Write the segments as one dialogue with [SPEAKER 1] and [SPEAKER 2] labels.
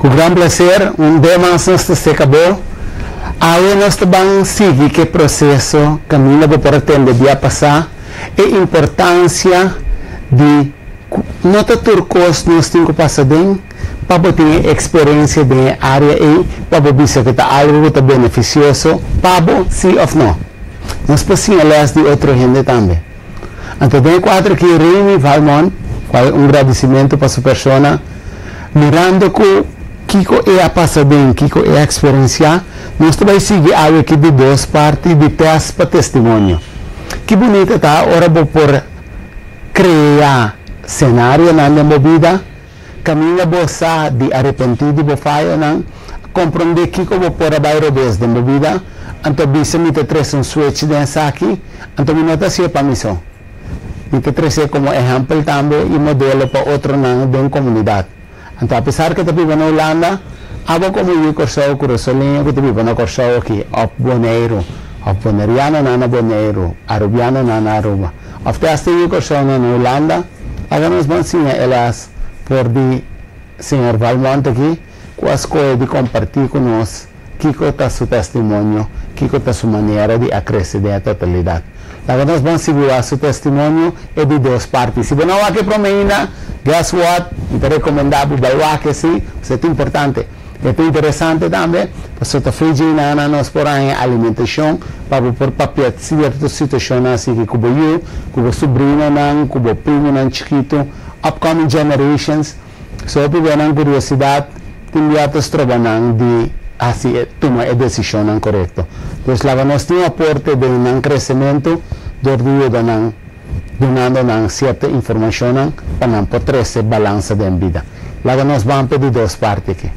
[SPEAKER 1] Com grande prazer, dia mais nós se acabou. Agora nós vamos seguir que processo caminho para atender dia passar e importância de nota turcos nós temos que passar bem para ter experiência de área e para ver se está algo que está beneficioso para sim ou não. Nós passamos de outra gente também. Então, tem quatro que Remy Valmont, um agradecimento para sua persona, mirando que é a passar bem, que é a experiência, nós vamos seguir algo aqui de duas partes de teste para testemunho. Que bonito está, ora vou por criar cenário na minha vida, caminho bolsa de arrependido, vou fazer, compreender que eu vou pôr a bairro desde minha vida, então bisa me trazer switch dessa aqui, então me nota se é para missão. Me trazer como exemplo também e modelo para outro na comunidade. Então, apesar que eu vivo na Holanda, eu como eu corso com Rosolinha, eu vivo na corso aqui, of Bonaire, of Bonaireano na Bonaire, Arubiano na Aruba. Of teste eu corso na Holanda, agora nós vamos ensinar elas por de Senhor Valmont aqui, com as coisas de compartilhar com nós, que é seu testemunho, que é sua maneira de acrescer a totalidade. Agora nós vamos segurar seu testemunho e de duas partes. Se você não vai para mim, guess what? Eu recomendava o sim, isso é importante. É interessante também, porque está feijão na nós por aí alimentação, para por papel certa situação assim que como eu, como sobrinho não, como primo não chiquito, upcoming generations, só para ver curiosidade, tem outros trabalhando de assim tomar a decisão não correta. Então, lá nós temos aporte de um crescimento do dia donando certa informação para poder ter balança de vida. Lá nós vamos pedir duas partes aqui.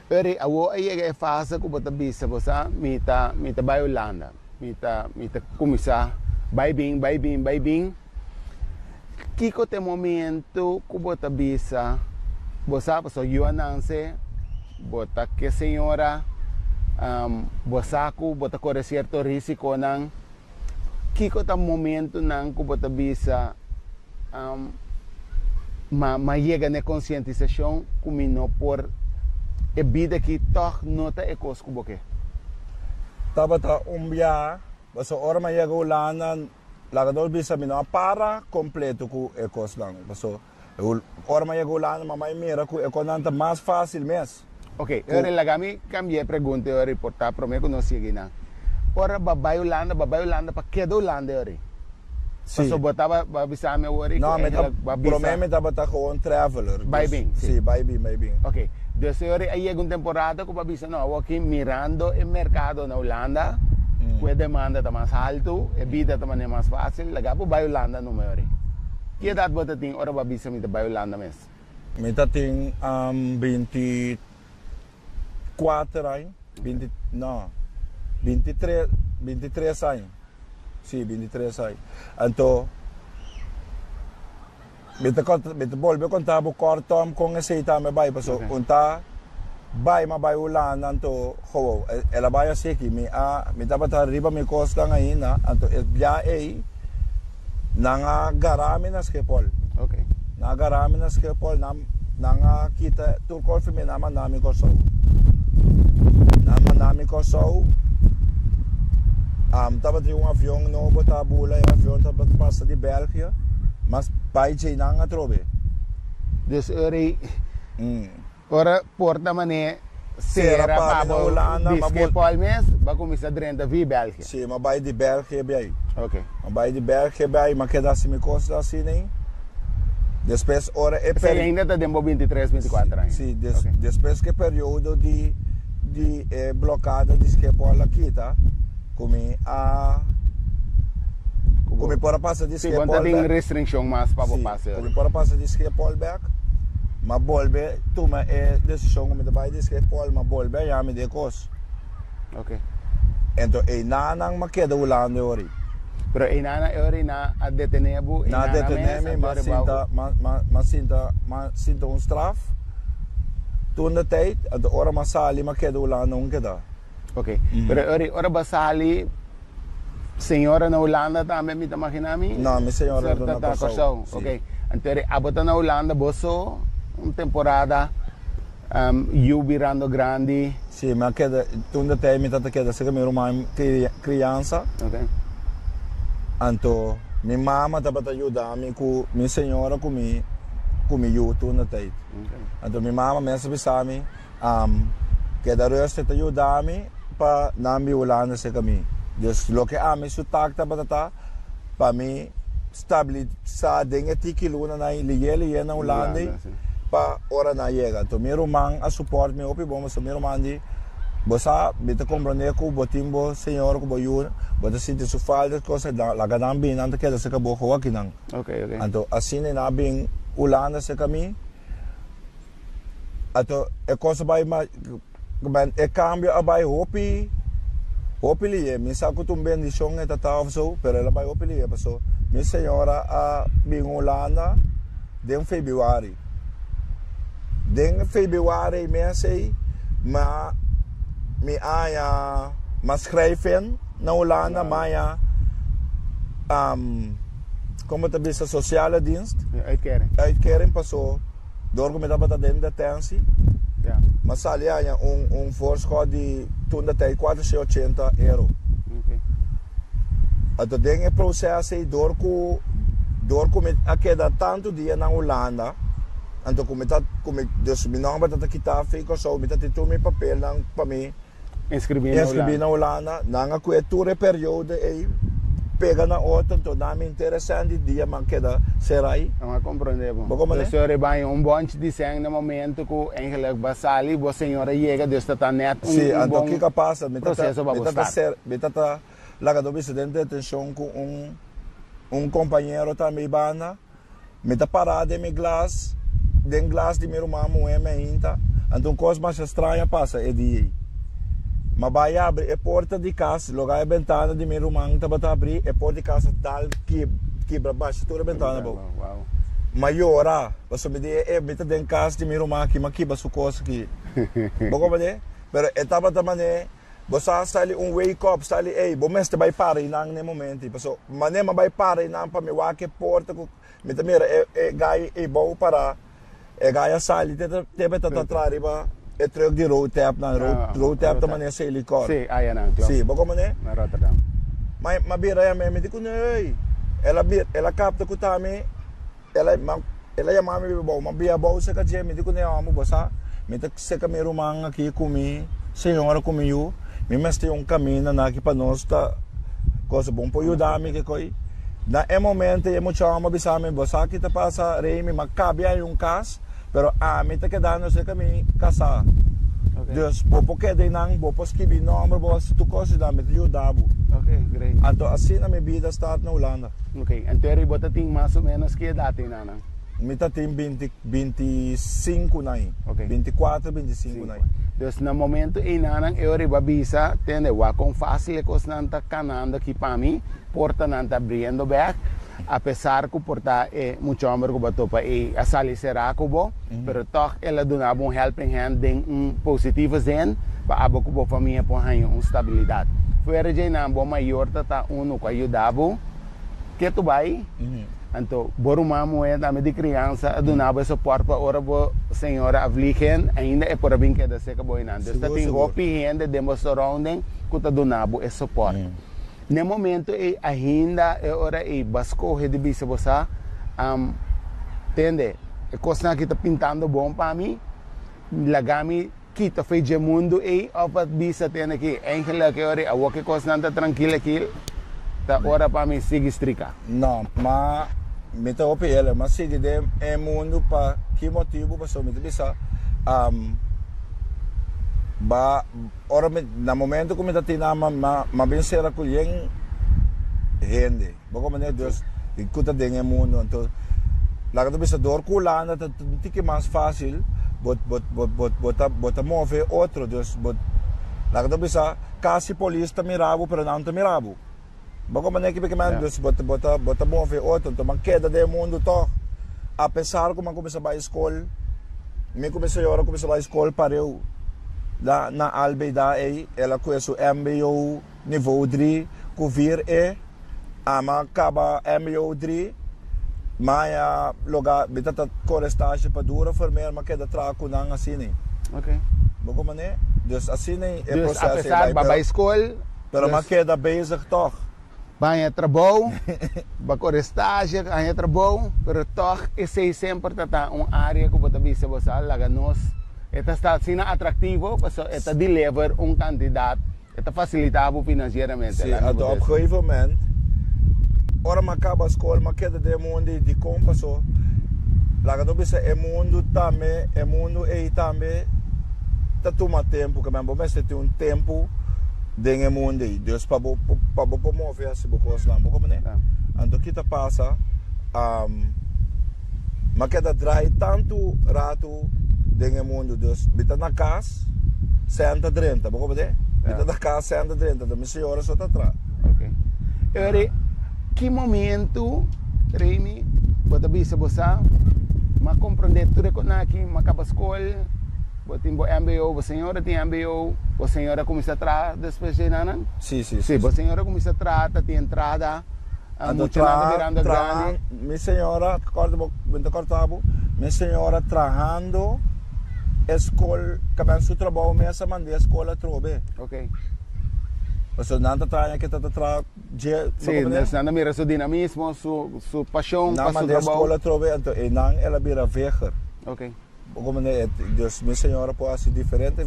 [SPEAKER 1] Eri, aí é fase que você bisa, você mita vai Holanda, mita começar, vai bem. Que tem momento que você bisa, você eu anuncie, você que senhora, você corre certo risco não, que tem momento não que você bisa, mas chega na conscientização como por a vida que toch nota é coisa que você.
[SPEAKER 2] Tava dia, você ora mas chega Holanda, lagador bisa mina para completo com é coisa lang, você ora mas chega Holanda, mas mira que é coisa mais fácil mesmo.
[SPEAKER 1] Ok, agora lagami cambiei pergunta e reportar para mim que não sei na. Ora babai Holanda para que do Holanda ora?
[SPEAKER 2] Sim.
[SPEAKER 1] Só botava bisa me ora.
[SPEAKER 2] Não, mas provavelmente tava com um traveler.
[SPEAKER 1] Vai bem.
[SPEAKER 2] Sim, vai bem.
[SPEAKER 1] Ok, desse ora aí é uma temporada que bisa não, aqui mirando o mercado na Holanda, que a demanda está mais alto, a vida também é mais fácil, lagapo vai Holanda no meu ora. Que idade você tem ora bisa me vai Holanda mesmo?
[SPEAKER 2] Me tem 24 anos, 23 anos. Sim, 23 anos. Então, me volve a contar o corto com esse também vai, porque vai Holanda, então, ela vai assim que me estava arriba me costa aí, então, já aí, não garame nas que pol.
[SPEAKER 1] Ok.
[SPEAKER 2] Não garame nas que pol, não kita turco filme nama nami Kosovo. Nami Kosovo. Tava de avião novo, tá bula, o avião tava passa de Bélgica, mas pai de não trobe.
[SPEAKER 1] Ora porta mané será para Holanda, mas que pode mesmo, vai começar a vir Bélgica.
[SPEAKER 2] Sim, mas vai de Bélgica bem.
[SPEAKER 1] Ok.
[SPEAKER 2] Mas vai de Bélgica bem, mas que dá se me costa assim nem. Depois ora é
[SPEAKER 1] Você ainda está dentro 23, 24 anos.
[SPEAKER 2] Sim, depois que período de blocada de esquepola aqui, tá? Como para passar de esquepola.
[SPEAKER 1] Sim, tem restrição mais para passar.
[SPEAKER 2] Como para passar de esquepola back, mas volve, toma a decisão como vai de esquepola, mas volve já me de coisa.
[SPEAKER 1] Ok.
[SPEAKER 2] Então, não me queda Holanda ori.
[SPEAKER 1] Pero inana ori na detenebo
[SPEAKER 2] na deteneme mas sinta um straf toen de tijd de ora masali ma queda Holanda não queda.
[SPEAKER 1] Ok. Pero ora basali senhora na Holanda também me imaginami?
[SPEAKER 2] Não, minha senhora
[SPEAKER 1] na Kosovo. Ok. Então, abota na Holanda, boso, uma temporada, virando grande.
[SPEAKER 2] Sim, mas toen de tijd met dat ik dat zeggen, mijn criança.
[SPEAKER 1] Okay.
[SPEAKER 2] Então, minha mama estava ajudando com minha senhora comigo toen de tijd. Então, minha mama mesmo sabe que da resta te ajudando para não me Holanda se caminho. Dus lo que a mim sotaque estava para mim estabilizar dinge tikilo na ilha na Holanda para hora na chega. Então, meu irmão a suporte me opi bom, meu irmão de bosa bita compreender com botimbo senhor com boiu, bota sentir su falta coisa la gadam bem anda que se acabou com aqui não.
[SPEAKER 1] Okay.
[SPEAKER 2] Então, assim na bem Holanda se caminho. Então, é coisa vai mais é cambio a vai hopi li, minha saco também de chão é tata so, pero ela vai hopi li, passou. Minha senhora a bem Holanda de Februário. De Februário me sei, mas me aya schrijven na Holanda, maar como te bisa sociale dienst. Uitkering passou. Door met dat de detentie.
[SPEAKER 1] Ja.
[SPEAKER 2] Maar sali aya voorschot die toen de tijd €480.
[SPEAKER 1] Okay.
[SPEAKER 2] Het ding het proces door met akeda tanto dia na Holanda. En toen kom ik dus mijn naam dat ik daar fico zo met dat toen mijn papel dan para mim inscrever na Holanda. Na coetura periode pega na outra, então dá me interessante dia man queda serai.
[SPEAKER 1] Não compreender bom. O senhor vai monte de sangue no momento que eigenlijk basali, a senhora chega dus dat net
[SPEAKER 2] sim, então que passa,
[SPEAKER 1] processo
[SPEAKER 2] metata lá do presidente de atenção com companheiro também bana, meta parada em glass, den glass de meu irmão é ainda, então coisa mais estranha passa é de mas vai abrir a porta de casa, logo a ventana de meu irmão estava a abrir, a porta de casa dal quebra baixo toda a ventana bom. Maior, você me diz é meta den casa de meu irmão que maquiba sua coisa aqui. Bom como é? Pero estava também você sali wake up sali bom mestre vai parar nang ne momento, passo manema vai parar nang para me wa que porta com me também gai bom para gai sali tebe atrás ba é terug die road tap na road tap também é helicóptero.
[SPEAKER 1] Sim, aí não, claro.
[SPEAKER 2] Sim, bom como é?
[SPEAKER 1] Na Rotterdam.
[SPEAKER 2] Mas bira é me digo não, ela capta que também ela é mami bom, mas bia bom se que me digo não amo bossa, me tá se que meu irmão aqui comigo, senhora comigo, me mestre caminho na aqui para nós tá coisa bom para ajudar me que coi. Na momento é muito amo bisame bossa que tá passa rei me cabe aí caso. Pero me está quedando se caminho casar. Dus porque de nang bopos que vi nome bos tu coisa da me ajudava.
[SPEAKER 1] Okay, great.
[SPEAKER 2] Então assim na minha vida está na Holanda.
[SPEAKER 1] Okay, então ele bota tem mais ou menos que idade nana?
[SPEAKER 2] Me tá tem 25 nai.
[SPEAKER 1] Okay.
[SPEAKER 2] 24, 25 nai.
[SPEAKER 1] Dus no momento em nana eu rebabisa tende wa com fácil cos nanta cananda aqui para mim, porta nanta abrindo back. Apesar que porta muito homem que botou para a sali será cubo, pero toch ela dona um helping hand den positivo zen para abo cubo família por aí estabilidade. Fora de na bom maior tá que ajudava que tu vai. Então boru mamu da de criança donava suporte para ora bo senhora afligen ainda é por bem que da seca boinando. Está tem hopi hand demonstração que tu donava esse suporte. No momento ainda é hora basco de bisa bossa tende é coisa que está pintando bom para mim lagami kita fez de mundo opa bisa tende que eigenlijk é hora a que coisa não tranquila aqui tá hora para mim seguir estrica
[SPEAKER 2] não mas me tá opi ela mas sigue de mundo para que motivo para me bisa ba ora na momento como está tina ma vencer a colhen rende bom como né Deus e cuta de mundo então lá que bisa dor culanda tá tique mais fácil bota move outro Deus lá que bisa casi polícia mirabo pero não tá mirabo bom como né que porque man Deus bota move outro então man queda de mundo to apesar como começa a escola me começou a escola para eu na Albeida ela conhece o MBO nível 3 que vir ama acaba MBO 3 Mas lugar, bita ta corestagem para dura former, mas que da traco nang assim nem.
[SPEAKER 1] Ok.
[SPEAKER 2] Bom mané, dus assim nem é
[SPEAKER 1] Dus
[SPEAKER 2] processo.
[SPEAKER 1] apesar ba escola,
[SPEAKER 2] Pero mas que da bezig toch.
[SPEAKER 1] banha trabalho, ba corestagem, banha trabalho, pero toch esse sempre tá área que você visa você laga nós. Esta está sendo atrativo, porque esta deliver candidato, esta facilitava financeiramente.
[SPEAKER 2] Sim, até op een gegeven moment, ora maar acaba a escola, maar que de mundo de compasso, laga no bisa é mundo também, é mundo e também, tá toma tempo, que mesmo mas tem tempo de mundo aí, Deus para promover esse bocos lá, como né? Então que tá passa, mas que da drai tanto rato de mundo, Deus, bita na casa, senta dentro, como né? Bita na casa, senta dentro, da minha senhora só tá atrás.
[SPEAKER 1] Ok. Agora, que momento, Remy, você bisa você, mas compreender tudo que aqui, mas acaba a escola, você tem MBO, a senhora tem MBO, a senhora começa a tratar depois de nada?
[SPEAKER 2] Sim, sim,
[SPEAKER 1] sim. A senhora começa a tratar, tem entrada, muito mirando grande.
[SPEAKER 2] Minha senhora, minha senhora trabalhando, escola, acabando seu trabalho, mesmo mandei a escola trobe.
[SPEAKER 1] Ok.
[SPEAKER 2] Você não está trabalhando, que está trabalhando.
[SPEAKER 1] Sim, não mira seu dinamismo, sua paixão para o trabalho.
[SPEAKER 2] Não, mas a escola trobe, então, e não, ela vira veger.
[SPEAKER 1] Ok.
[SPEAKER 2] Como né, dus minha senhora pode ser diferente,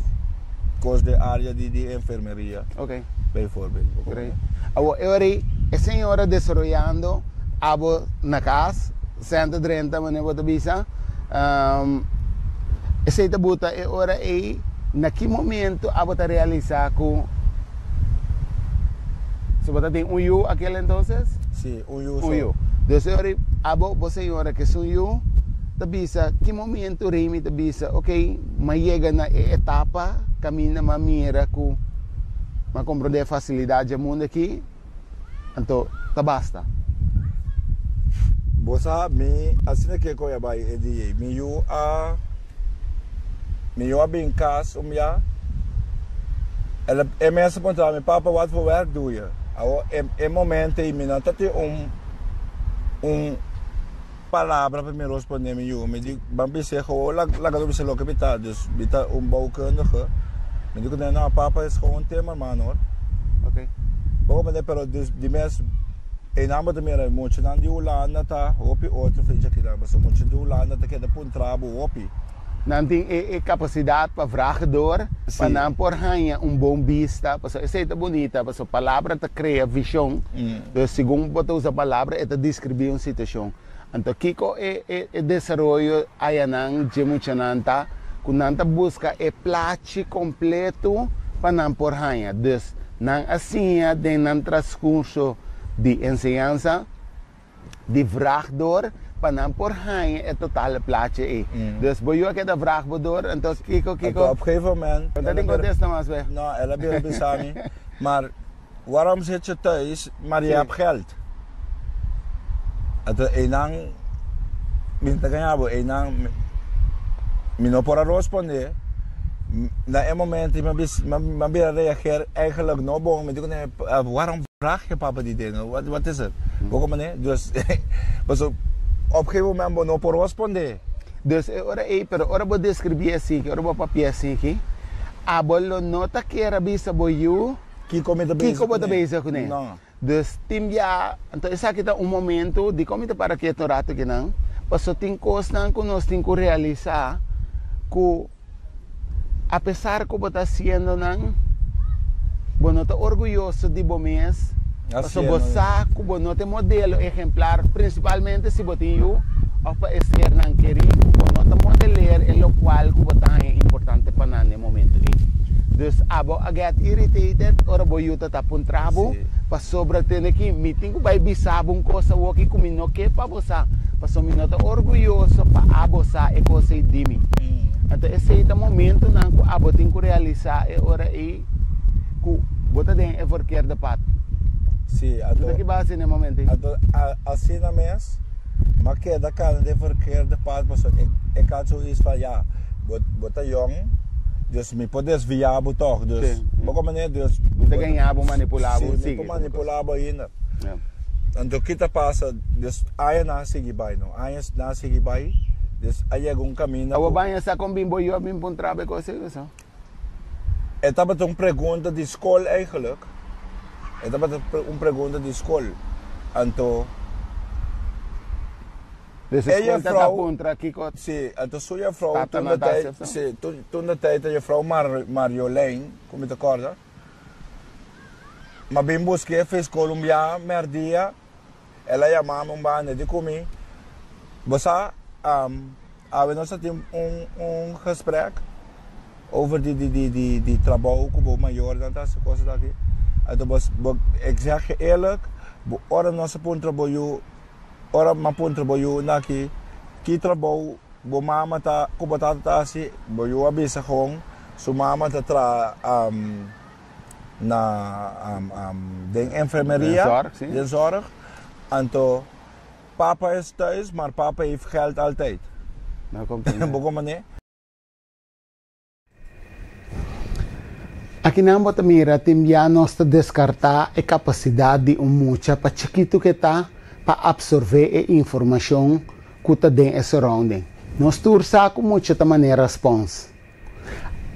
[SPEAKER 2] coisa de área de enfermeria.
[SPEAKER 1] Ok.
[SPEAKER 2] Bijvoorbeeld.
[SPEAKER 1] Great. Agora, a senhora desenvolvendo, abo na casa, 130 mané bota bisa. Essa tabuta é hora aí, naquele momento, abo tá realizar com. Se você tem U aquele então?
[SPEAKER 2] Sim, U.
[SPEAKER 1] U. Dus agora, abo você senhora que sou U. Tabisa, que momento Remy tabisa, ok, mas chega na etapa, caminha na mira com, mas compreender a facilidade do mundo aqui, então, tá basta.
[SPEAKER 2] Você, assim que eu vai editar, eu bem casa, ela é mesmo perguntar, meu papa, what for work do you? É momento aí, não tem palavra para me responder me digo bambi se ho lag do se lo que bita boukundige me digo não papa é gewoon timmerman
[SPEAKER 1] ok
[SPEAKER 2] bom mas pero de mes em nome da minha muito não de Holanda tá hopi outro feita aqui lá mas muito de Holanda tá que da puntrabo hopi
[SPEAKER 1] não tem capacidade para vraagdor para não por ranha bom vista para essa é bonita para a palavra tá cria visão segundo botar usa palavra é descrever uma situação. Então, Kiko é desenvolvimento aí não de muito nanta, quando nanta busca é plate completo para não por ranha. Então, não assim de não transcurso de ensinança, de vraagdor, para não por ranha é total plate aí. Então, vou eu aqui da vraagdor, então Kiko.
[SPEAKER 2] Op een gegeven moment.
[SPEAKER 1] Dat tem contexto mais bem.
[SPEAKER 2] Não, ela bem pensando, mas waarom zit je thuis, maar je hebt geld? Então, enang minta ganhava, enang não pode responder. Na momento, mas bira reageer eigenlijk não bom. Me digo, waarom vraag je papa die dingen? Wat is het? Como né? Dus, op een gegeven moment não pode responder.
[SPEAKER 1] Dus, ora vou descrever assim, ora vou papier assim aqui. A bolo nota que era bisa boiu.
[SPEAKER 2] Kiko
[SPEAKER 1] bota bezig com ele. Dus tim ya, então essa aqui tá momento de como tá para que é rato que não, passou tem coisas que nós temos que realizar, que apesar que você sendo não, você tá orgulhoso de vocês, passou você que você tem modelo exemplar, principalmente se você tem ou para ser não querer, você tá modelar em lo qual que você é importante para nesse momento. Dus abo agat irritated ora boyo ta tapon trabo pa sobra tene que meeting ko vai bisabong ko sa woki kumino que pa bosa pa so minuto orgulhoso pa abo sa e ko sei dimi. Então esse é o momento na que abo tem que realizar é ora e ku bota den e verkeer de pad.
[SPEAKER 2] Sim, ato
[SPEAKER 1] que base no momento.
[SPEAKER 2] Ato assim na mes, mas que da cara de verkeer de pad, mas é caso isso fa ja, bota jong. Dus me podes viável toch, dus como né, dus
[SPEAKER 1] você ganhava manipulável,
[SPEAKER 2] sim, manipulável ainda. Então kita passa, des aya na sige bay no. Aya na sige bay. Des aya gung caminho.
[SPEAKER 1] Awa banha sa kung bimbo yo bim pun trabe ko so.
[SPEAKER 2] Het is een pergunta de school eigenlijk. Het is een pergunta de school. En toen...
[SPEAKER 1] Dus de school dat apuntra kikot.
[SPEAKER 2] Sí, en toen zo je vrouw, toen de tijd dat je vrouw Marjolein, kom je te korten. Maar ben busque fez Colombia, merdia. Ela chamava um bando de comer. Você, nós temos gesprek over die trabalho que o maior dan dat coisa daqui. Então, ik zeg je eerlijk, ora nossa pun trabalho, ora ma pun trabalho naqui, que trabalho, bo mama ta, kubata ta si, bo yo abisa kong, so mama ta den enfermeria, de zorg. Então, papa is thuis, maar papa heeft geld altijd.
[SPEAKER 1] Nou komt het.
[SPEAKER 2] Bokom ne?
[SPEAKER 1] Aqui na Botamira temos nós descartar a capacidade de mucha para chiquito que tá para absorver a informação que está dentro do surrounding. Nós tursa com muita maneira response.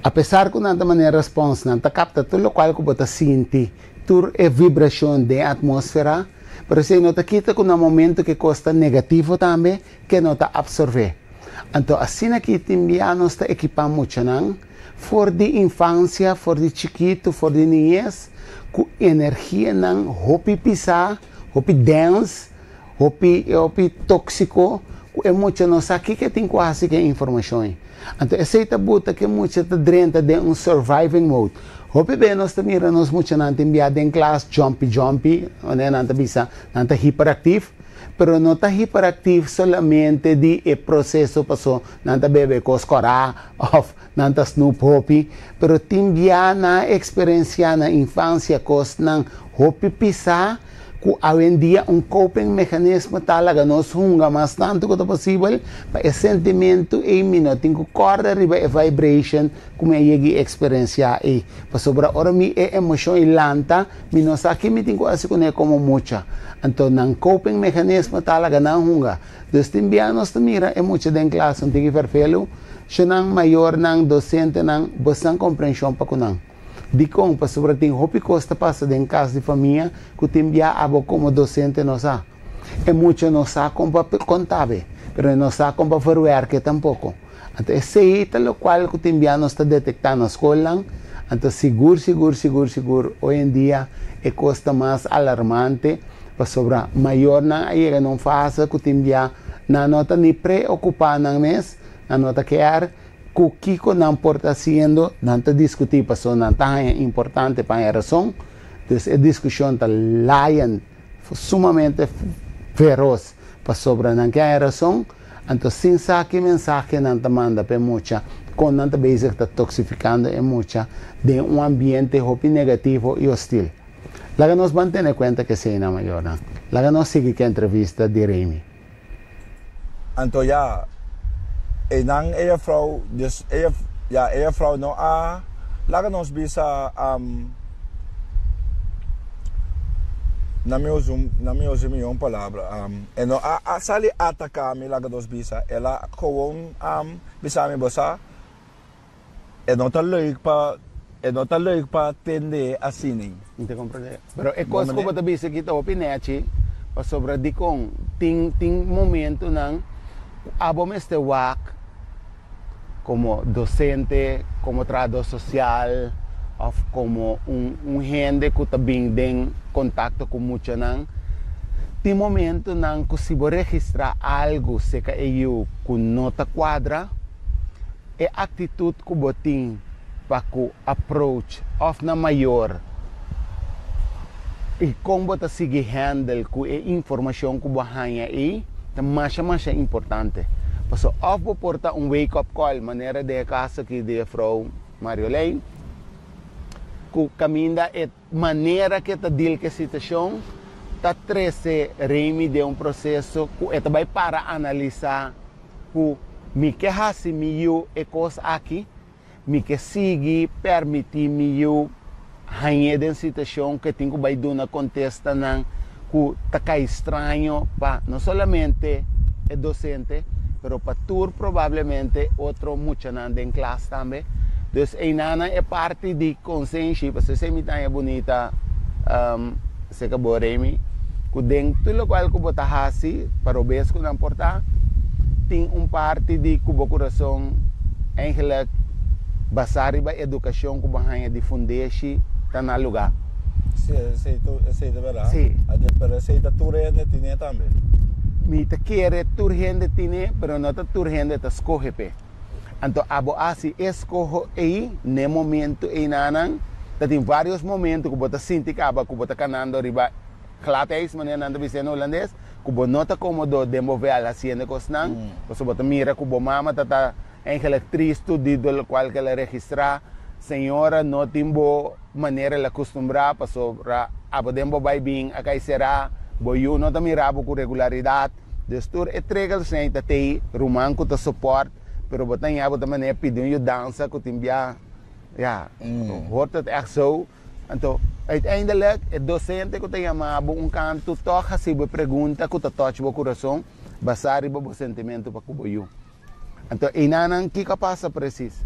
[SPEAKER 1] Apesar que não da maneira response não tá capta tudo o qual que você sente, tur é vibração da atmosfera, mas se não tá quita com um momento que custa negativo também que não tá absorver. Então assim aqui temos nós equipar muito não. Voor de infância, voor de chiquito, voor de niñez, com energia não, hopi pisar, hopi dance, hopi tóxico, com emoção nossa aqui que tem quase que informação. Então, essa buta que muito está dentro de surviving mode. Hopi bem nós também nós muito não tem enviado em classe jumpy, onde não tá bisa, não tá hiperativo. Pero não está hiperativo solamente de processo passou, não está bebe coscorá, of, não está snoop hopi, pero timbia na experiência na infância cos nang hopi pisar, que hoje em dia coping mecanismo talaga nos hunga mas tanto quanto possível para esse sentimento e minuto que corda riba e vibration como é que experiência e para sobra ora mi e emoção e lanta mi não sabe me tenho assim como mucha então nang coping mecanismo talaga na hunga dos timbianos mira é mucha den classe um tigi verfelo senang maior nang docente nang bastante compreensão para kunang di kong pa sobra ting hopi costa passa den casa de família que timbia abo como docente não sa é muito não sa como contável pero não sa como verwer que tampouco então esse é tal qual que timbia não está detectando na escola então seguro hoje em dia é costa mais alarmante pa sobra maior na aí não faz que timbia na nota ni preocupar na mes na nota quer o que não está sendo, não está discutindo, passou não está importante para a razão, então a discussão está lion, sumamente feroz, para sobre não que a razão, então sem saque mensagem não está manda para muita, quando não está basic está toxificando é muita de ambiente negativo e hostil. Lá nós vamos ter conta que se não maior, lá nós seguimos que a entrevista de Remy.
[SPEAKER 2] Então já en dan vrouw, dus vrouw no laga nos bisa na meu zoom palavra e no sali atacar me laga nos bisa ela gewoon bisa me bosa e não tá leuk pa tende assim
[SPEAKER 1] Inte compreende. Pero é coisa que você bisa kita opinete pa sobra di kong ting momento nang abo este wak como docente, como trabalhador social, ou como gente que está bem em contato com muitos não. Tem momento não que se você registrar algo se que eu com nota quadra, é atitude que você tem para o approach of na maior e como você seguir handle com a informação que você ganha aí, é mais importante. Paso of porta wake-up call, maneira de casa que de vrouw Marjolein, que caminha é maneira que está deal com a situação, está trece Remy de processo que vai para analisar que me que hasi me eu é coisa aqui, me que sigue permitir me eu ganhar de situação que tenho vai dar na contesta não que está estranho para não somente o docente, pero para tour provavelmente outro mucho em classe também. Então, ainda é parte de consciência, para se me tá bonita, se acabou Remy, que dentro do qual que você hasi para o bem que não importa, tem parte de que o coração eigenlijk basari ba educação que você difundir está no lugar.
[SPEAKER 2] Sim, é verdade.
[SPEAKER 1] Sim.
[SPEAKER 2] Mas aceita tudo ainda tinha também.
[SPEAKER 1] Me te quer tudo ainda tinha, pero não tudo ainda te escolhe pe. Então, abo assim escolhe aí, no momento aí nanan, tem vários momentos que você sente que você canando riba. Claro, é isso, mas não é no holandês, que você não está cómodo de mover a hacienda cosnan, você mira que você mama está eigenlijk triste do qual que ela registra, senhora não tem boa maneira de acostumbrar, para abo dembo vai bem, a cai será, boiu não está mirando com regularidade, destur é tregal sem ter rumão que te suporte, pero você tem abo também pedir dança que tem bia, hoort het echt zo. Então, uiteindelijk, het docente que tem amado canto, toca se você pergunta que te toca o coração, basar o sentimento para o Então, inanan, o que passa preciso?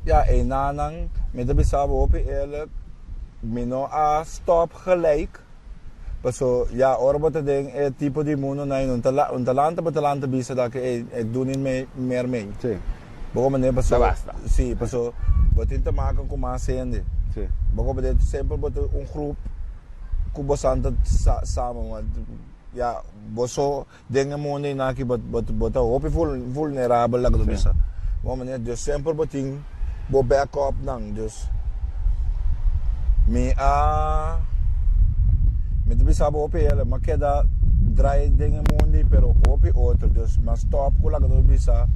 [SPEAKER 2] Ja, inanan, met de besab op eerlijk, mino a stop gelijk. So, ja, orba te ding, tipo de mundo na un talanta bisa da que doe niet meer mee.
[SPEAKER 1] Sim.
[SPEAKER 2] Bom, né, paso.
[SPEAKER 1] Basta.
[SPEAKER 2] Sim, paso. Botin te maken com mais cende.
[SPEAKER 1] Sim.
[SPEAKER 2] Bom, bedoel sempre boten groep, kubosanta samen, ja, boso dingen mundo na que bota hope vulnerável lá do bisa. Bom, né, dus sempre botin bo backup nang, dus me te bisa bo hope ela, mas queda dry dingen mundo, pero hope outro, dus mas stop com lá do bisa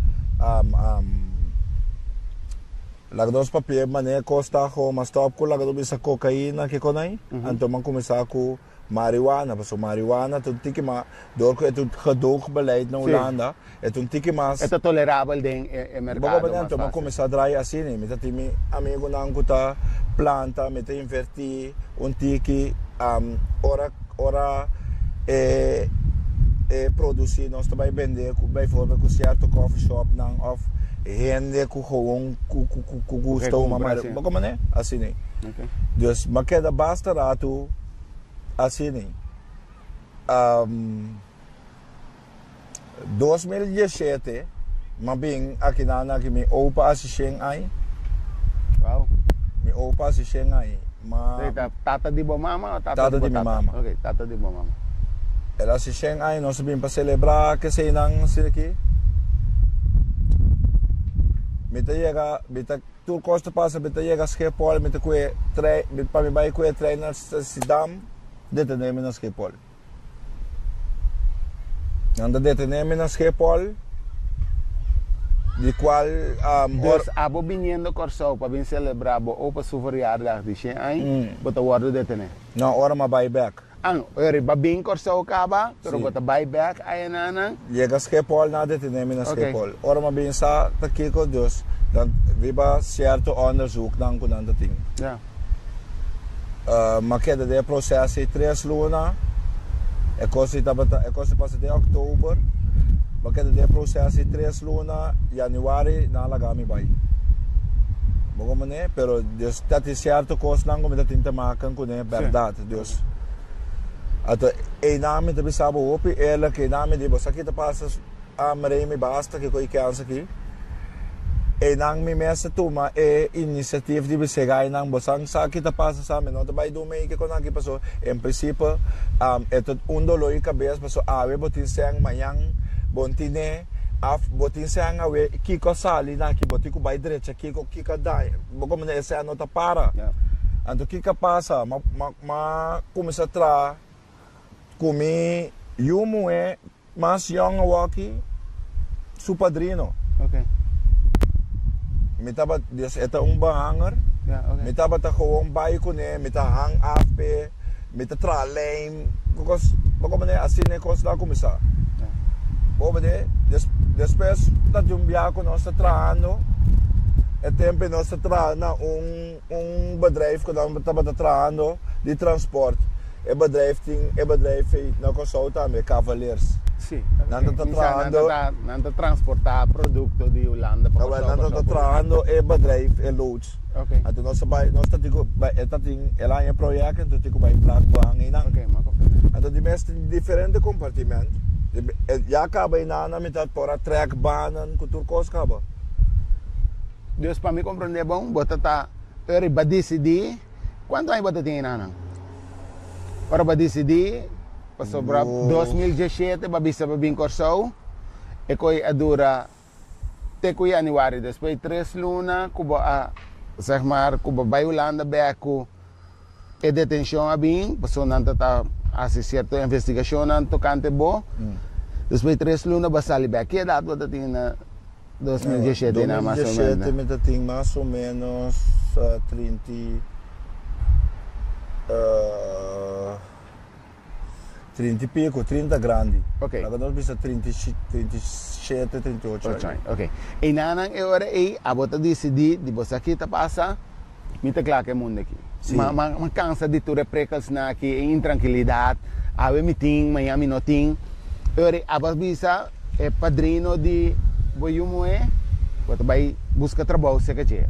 [SPEAKER 2] lagdos papier mané costa ho mas stop ko lagdo bisa cocaína que conai então man começar com marijuana paso marijuana tu tiki ma dor ko tu gedoog beleid na Holanda tu tiki mas
[SPEAKER 1] é tolerável ding e mercado
[SPEAKER 2] mas então man começar a dry assim né meta timi amigo nang kuta planta meta invertir tiki ora produzir nós também vender bijvoorbeeld com certo coffee shop nang of rende com gewoon com gusto uma maneira como né assim né dus mas queda basta rato assim né 2017 mas bem aqui na que me opa assistente aí
[SPEAKER 1] wow
[SPEAKER 2] me opa assistente aí mas
[SPEAKER 1] tata de mama ou
[SPEAKER 2] tata de mama
[SPEAKER 1] ok tata de mama
[SPEAKER 2] ela assistente aí nós bem para celebrar que sei não sei aqui Meta tu costa passa, meta chega a Schiphol, meta kue trein, para me vai kue trein naar Amsterdam, detenemos na Schiphol. Anda detenemos na Schiphol, de qual
[SPEAKER 1] dus abo viniendo Corsau para vir celebrar o para sua verjaardag de Shen aí, bota guarda detenen.
[SPEAKER 2] Não, ora ma buyback.
[SPEAKER 1] Ori babing Corsau kaba, pero bota buyback aí nana.
[SPEAKER 2] Chega a Schiphol na detenemos na Schiphol. Ora ma bin sa takiko dus. Dan viba certo onderzoek dan kunnen dat ding.
[SPEAKER 1] Ja.
[SPEAKER 2] Maar kijk, dat proces is 3 luna. Ik kost pas in oktober. Maar kijk, dat proces is 3 luna. Januari na lagami bij. Waarom nee? Pero dus dat is certo kost lang om dat in te maken kunnen verdad. Dus. Ato name te bisabo opi eerlijk name die bosa kita pasas amrei basta que koi kansa aqui. Nang mi mesa tuma inisiativa de besegai nang bosang sa kita passa sa amin, não vai do meio que quando aqui passou, em princípio, dolor de cabeça passou ave botin sang mayang bontine botin sang ave kiko sali na que botin ko vai direita kiko dai, como né essa nota para, então kika passa, começa a tra comi yumo mas young waki su padrino.
[SPEAKER 1] Okay.
[SPEAKER 2] Mitaba dus eta bahanger.
[SPEAKER 1] Ja, okay.
[SPEAKER 2] Mitaba ta gewoon bij kunnen met hang af met de tralein. Because bako ne asine kos la kumisa.
[SPEAKER 1] Ja.
[SPEAKER 2] Bobe de después ta jumbia ko nós traando. E tempo nós traando bedrijf ko dan taba traando de transport. e bedrijf na consulta met Cavaliers.
[SPEAKER 1] Sì,
[SPEAKER 2] Nando sta trabajando,
[SPEAKER 1] nando transportar producto di Holanda para
[SPEAKER 2] nando sta trabajando e bedrijf e loods.
[SPEAKER 1] Okay.
[SPEAKER 2] En toen was bij nog dat ik bij dat in elanje project en toen ik bij plakbang in.
[SPEAKER 1] Okay, ma
[SPEAKER 2] en toen die meeste differente compartiment. Ja, kan bij nana met dat para trekbanen, kulturkos kaba.
[SPEAKER 1] Dus para me compreender bom, botata eri badisidi, quanto aí botata tem nana? Para badisidi, passou para 2017, babisa babin corso, e coi adura te coi januari, depois 3 luna, kuba a zeg maar, kuba bij Holanda beco e detenção abin, passou nanta ta hace cierta investigación tocante bo. Depois 3 luna basali beco, que data botata tem na 2017 na mais ou menos.
[SPEAKER 2] 2017 tem mais ou menos 30 e pico, 30 grande.
[SPEAKER 1] Ok.
[SPEAKER 2] Agora nós bisa 37, 38.
[SPEAKER 1] Ok. E nanang e ora e a bota decidi di bosa aqui tá passa, me te claro que é mundo aqui. Mas cansa de tu reprecals na aqui em intranquilidade, ave meeting, Miami no ting. Ora a bisa é padrino de boiumo é, bota vai busca trabalho se que é.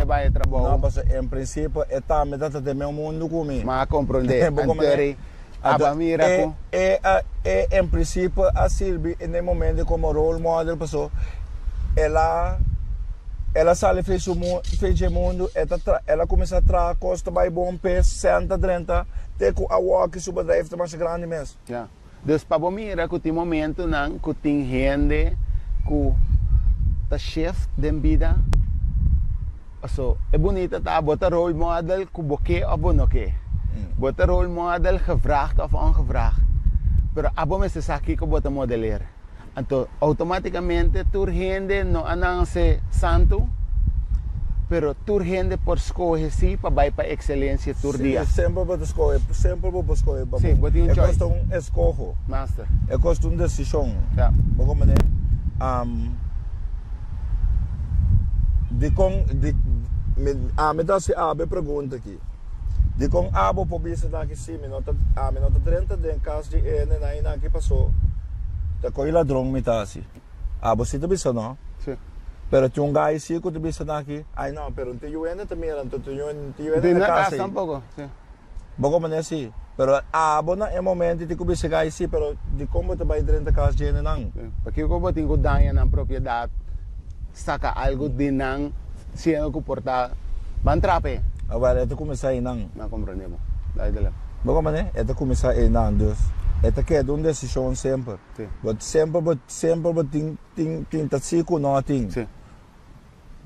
[SPEAKER 1] Vai trabalho.
[SPEAKER 2] Não, mas em princípio é tá me dá de meu mundo comigo.
[SPEAKER 1] Mas compreender, anterior Abamira
[SPEAKER 2] em princípio a Silvia no momento como role model passou ela sale fez o mundo ela começa a trazer costa vai bom peso 60 30 até que a walk suba drive mais grande mesmo.
[SPEAKER 1] Yeah. Dus para Abamira que tem momento não que tem gente que tá chef de vida. So é bonita tá bota role model que boque ou bonoque. Bota role model gevraagd of ongevraagd. Pero abo me se saki ko bota modeler. Então, automaticamente tur gente no anance santo, pero tur gente por escolher si para vai para excelência tur dia.
[SPEAKER 2] Sempre vou escolher,
[SPEAKER 1] Sim, bota um choice.
[SPEAKER 2] É questão escolho.
[SPEAKER 1] Master.
[SPEAKER 2] É questão decisão.
[SPEAKER 1] Ja.
[SPEAKER 2] Como né? Me dá se abe pergunta aqui. De com abo pobisa daqui sim, minuto 30 de caso de ene na ina que passou. Tá com ladrão me tá assim. Abo se tu bisa não?
[SPEAKER 1] Sim.
[SPEAKER 2] Pero tu gai se que tu bisa daqui. Ai não, pero tu ene também era tu ene
[SPEAKER 1] na
[SPEAKER 2] casa.
[SPEAKER 1] casa um pouco, sim.
[SPEAKER 2] Bogo mané sim. Pero abo na é momento de que bisa gai sim, pero de como tu vai 30 caso de ene não.
[SPEAKER 1] Porque eu vou ter que dar na propriedade saca algo de não se eu comportar bantrape.
[SPEAKER 2] Agora tu começa aí não.
[SPEAKER 1] Não compreendemos. Daí dela.
[SPEAKER 2] Bogo mané, tu começa aí não, dus. Que é uma decisão sempre.
[SPEAKER 1] Sim.
[SPEAKER 2] But sempre tem tacico não tem.
[SPEAKER 1] Sim.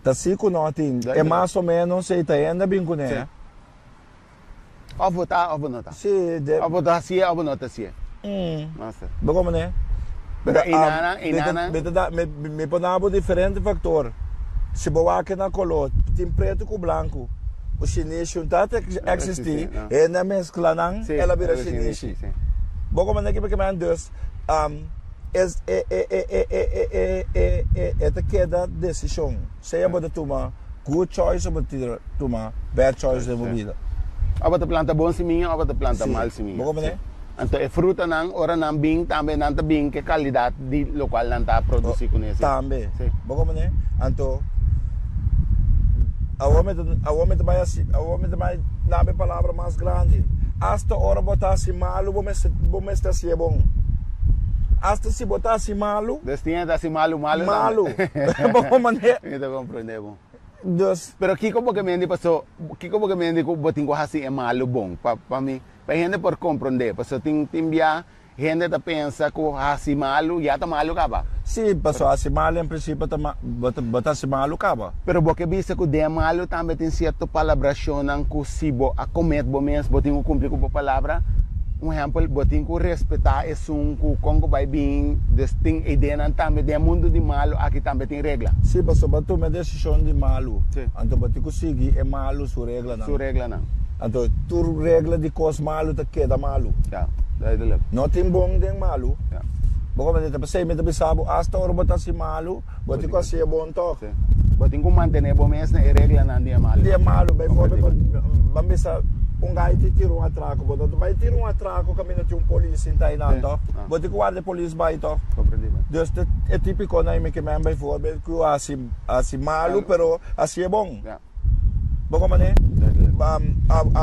[SPEAKER 2] Tacico não tem. É mais ou menos se tá ainda bem com né.
[SPEAKER 1] Ou votar ou não tá.
[SPEAKER 2] Sim,
[SPEAKER 1] ou votar sim ou não tá sim. Nossa.
[SPEAKER 2] Bogo mané.
[SPEAKER 1] Pero inana.
[SPEAKER 2] Me ponabo diferente factor. Se boa que na color, tem preto com branco. O chinês juntar existir, é na mescla não, ela vira chinês. Bogo mané que porque man dus esta queda decisão. Se é boa tomar good choice ou tomar bad choice de vida.
[SPEAKER 1] Ou te planta bom seminha ou te planta mal seminha.
[SPEAKER 2] Bogo mané.
[SPEAKER 1] Então é fruta não, ora não bing também não tá bing que qualidade de local não tá produzir com isso.
[SPEAKER 2] Também. Bogo mané. Então a homem também na palavra mais grande. Hasta hora botasse malo, vou me estar se é bom. Hasta se botasse malo.
[SPEAKER 1] Destinha tá se malo.
[SPEAKER 2] Bom maneira.
[SPEAKER 1] Então compreendemos.
[SPEAKER 2] Dus,
[SPEAKER 1] pero Kiko porque me passou, Kiko porque me dijo botin ko assim é malo bom, para mim, para gente por compreender, passou tem via gente tá pensa que assim malo, já tá malo caba.
[SPEAKER 2] Sim, passou assim malo em princípio tá botasse malo caba.
[SPEAKER 1] Pero porque vista que de malo também tem certo palabração que se bo a comer bo mesmo, botin ko cumprir com a palavra. Exemplo, botin ko respeitar esse que Congo vai bem, tem ideia também de mundo de malo, aqui também tem regra.
[SPEAKER 2] Sim, passou botou uma decisão de malo. Então botin ko seguir é malo sua regra não.
[SPEAKER 1] Sua regra não.
[SPEAKER 2] Então tu regra de coisa malo tá queda malo.
[SPEAKER 1] Já. Daí dele.
[SPEAKER 2] Não tem bom nem malo.
[SPEAKER 1] Já.
[SPEAKER 2] Bom, mas depois me também sabe, hasta hora botasse malo, botin ko assim é bom toque.
[SPEAKER 1] Botin ko manter bom mesmo é regra não dia malo.
[SPEAKER 2] Dia malo, bem vamos bisa um gajo te tira um atraco, mas tu vai tirar um atraco, caminho de polícia em Tainanto, você guarda a polícia vai to. Dus é típico na que me bijvoorbeeld que assim malo, pero assim é bom. Bom mané?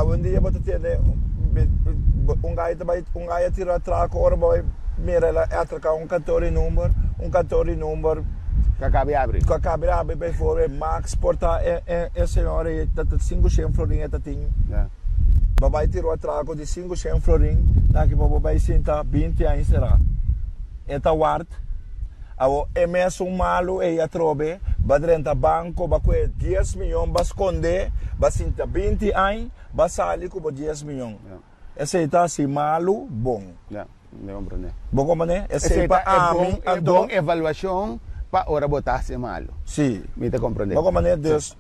[SPEAKER 2] Um dia você tem um gajo tira atraco, ora vai mira ela atracar um 14 número,
[SPEAKER 1] Acabe abre
[SPEAKER 2] bijvoorbeeld Max porta senhora dat 500 florin dat ding. Babai tirou atraco de 500 florin, daqui para babai senta 20 anos será. Eta ward, avo emes malo e a trobe, badrenta banco, baque 10 milhões, basconde, basinta 20 anos, basali com 10 milhões. Esse está assim malo, bom.
[SPEAKER 1] Não compreende.
[SPEAKER 2] Bom como né?
[SPEAKER 1] Esse é bom avaliação para ora botar se malo.
[SPEAKER 2] Sim.
[SPEAKER 1] Me te compreende.
[SPEAKER 2] Bom como né? Deus.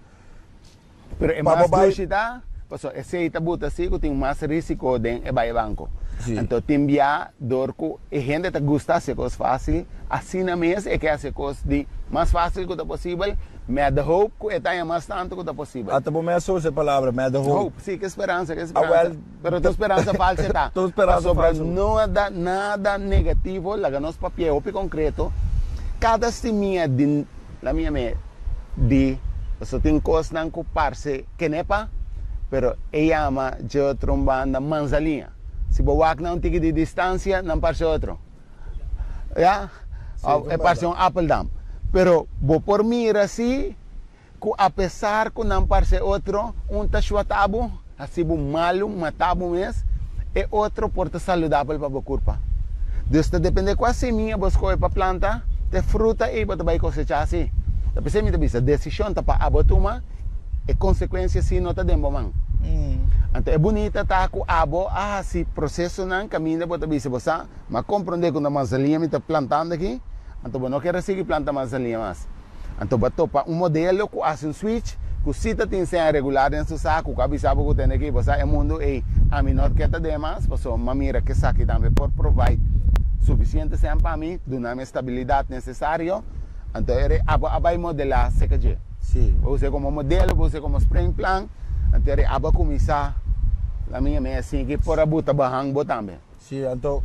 [SPEAKER 1] Pero é mais dúvida, porque esse está bota assim que tem mais risco de vai banco. Então timbia dorco e gente te gusta se coisa fácil, assim na mesa é que essa coisa de mais fácil que possível, me dá hope que está mais tanto que possível.
[SPEAKER 2] Até por meia essa palavra, me dá hope.
[SPEAKER 1] Sim, que esperança. Pero tu esperança falsa está.
[SPEAKER 2] Tu esperança falsa.
[SPEAKER 1] Não dá nada negativo, lá nos papel opi concreto. Cada estimia de la minha me de você tem coisa não ocupar-se que nepa, pero ela ama de trombanda manzalinha. Se você não tem de distância, não parece outro. Já? É parece apple dam. Pero vou por mira assim, que apesar que não parece outro, tachuatabu, assim malo, matabu mesmo, é outro porta saudável para a corpo. Deus depende quase seminha você coe para planta, te fruta e você vai cosechar assim. Tapi saya minta bisa decisão tá para abotuma e consequência se não tá dentro man. Então é bonita tá com abo se processo não caminha para bisa você, mas compreender quando a manzalinha me tá plantando aqui, então não quero seguir planta manzalinha mais. Então bato para modelo que faz switch, que se tá tem sem regular em seu saco, que avisa que tem aqui, você é mundo e a mim não quer tá demais, você mamira que saque também por provide suficiente sempre para mim, dar a estabilidade necessária. Então, vai modelar CKG.
[SPEAKER 2] Sim.
[SPEAKER 1] Você como modelo, você como spring plan. Então, vai começar a minha meia assim, que por a buta bahang também.
[SPEAKER 2] Sim, então,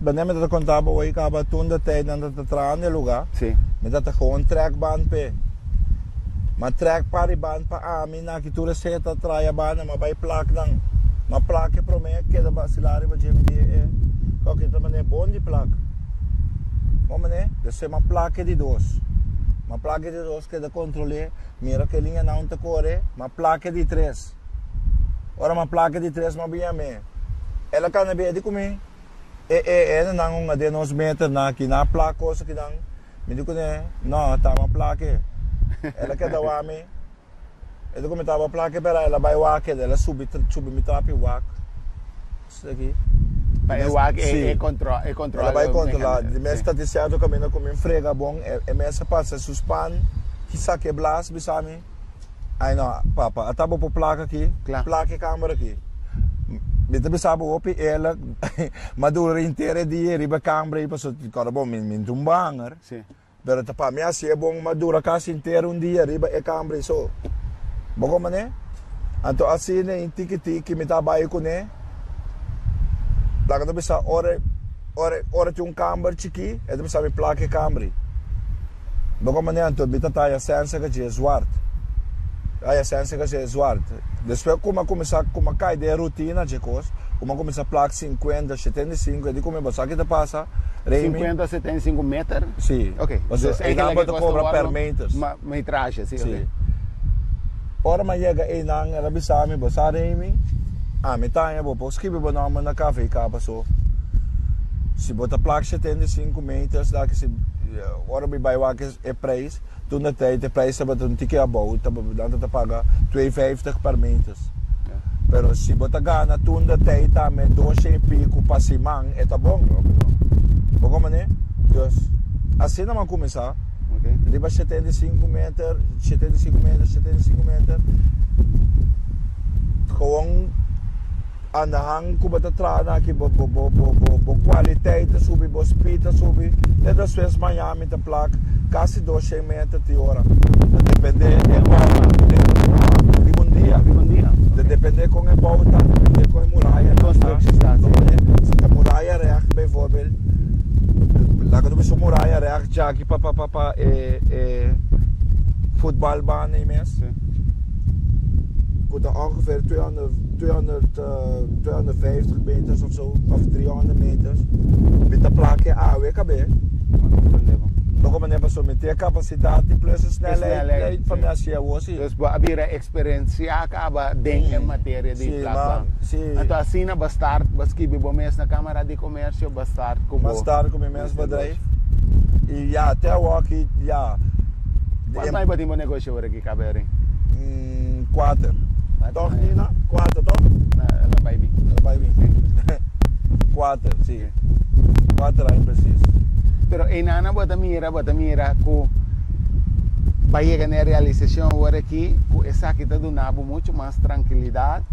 [SPEAKER 2] wanneer me contava hoje, que a tunda tijd na dat traan de lugar.
[SPEAKER 1] Sim.
[SPEAKER 2] Me dat gewoon trekbaan pe. Maar trekbare baan pa amin na kitura seta traia baan, maar bij plak dan. Maar plak pro me que da basilari ba GMD qualquer também é bom de placa. Como né? Desse uma placa de dois. Uma placa de dois que da controle, mira que linha não te corre, uma placa de três. Ora uma placa de três mas bem me. Ela kan be de comer. Não uma de nos meter na aqui na placa coisa que dan. Me digo né, não, tá uma placa. Ela quer dar o ame. Eu como tava a placa para ela vai o aqui, ela sube me trap o aqui. Isso aqui.
[SPEAKER 1] O aqui é controle.
[SPEAKER 2] Ela vai controlar. De mês está dizendo que eu como frega bom, é mês passa suspende, que saque blas, bisami. Aí não, papa, a tábua por placa aqui, placa e câmera aqui. Me também sabe o opi ela, madura inteira de riba câmera e passou de cara bom, me tumbanger.
[SPEAKER 1] Sim.
[SPEAKER 2] Pero tá para mim assim é bom madura casa inteira dia riba e câmera isso. Bom como né? Então assim né, em tiki me tá baio com né. Placa do bisa ora tem câmera chiqui, é do bisa me placa câmera. Bom como né, então bita tá a sensa que é zwart. Aí a sensa que é zwart. Depois como começar como cai de rotina de coisa, como começar placa 50, 75, e como você que te passa
[SPEAKER 1] 50, 75 metros?
[SPEAKER 2] Sim.
[SPEAKER 1] Ok.
[SPEAKER 2] Você ainda pode cobrar per metros.
[SPEAKER 1] Metragem, sim.
[SPEAKER 2] Sim. Ora mas chega aí não, ela bisa me você Remy. Me tá vou pôr escrever o nome na café capa só. Se botar placa 75 metros, daqui se ora me vai lá que é preço, tu não tem preço para tu ticket a bom, tá dando te pagar 2,50 per metros. Pero se botar gana tu não tem também 200 pico para cima, é tá bom. Bom como né? Deus. Assim não vai começar.
[SPEAKER 1] Okay.
[SPEAKER 2] Riba 75 metros. Gewoon aan de hang ko batatrana ki bo kwaliteit subi bo speed subi net als West Miami te plak quase 200 metros por hora depende de hora de dia.
[SPEAKER 1] Bom dia.
[SPEAKER 2] Depende com a bouwt, depende com a muralha.
[SPEAKER 1] Constructie staat.
[SPEAKER 2] De muralha recht bijvoorbeeld. Laten we zo'n muralha recht, jaki papa, voetbalbaan nemen. Goed, ongeveer 250 meters of zo, of 300 meters. Met een plakje AWKB. Dan komen we zo met die capaciteit plus de snelheid van de CWC.
[SPEAKER 1] Dus we hebben experience acaba ding en materia di plakbang. Então assim na bastard, baskibi bomes na Câmara de Comércio bastard kubo.
[SPEAKER 2] Bastard como imenso bedrijf. Ja, até o aqui, ja.
[SPEAKER 1] Quanto mais batemos negócio aqui, Caberi?
[SPEAKER 2] 4. Toch, Nina? 4, toch?
[SPEAKER 1] Ela vai vir.
[SPEAKER 2] 4, sim. 4 aí, preciso.
[SPEAKER 1] Pero inana bota mira ku vai chegar na realização agora aqui ku essa kita do nabo muito mais tranquilidade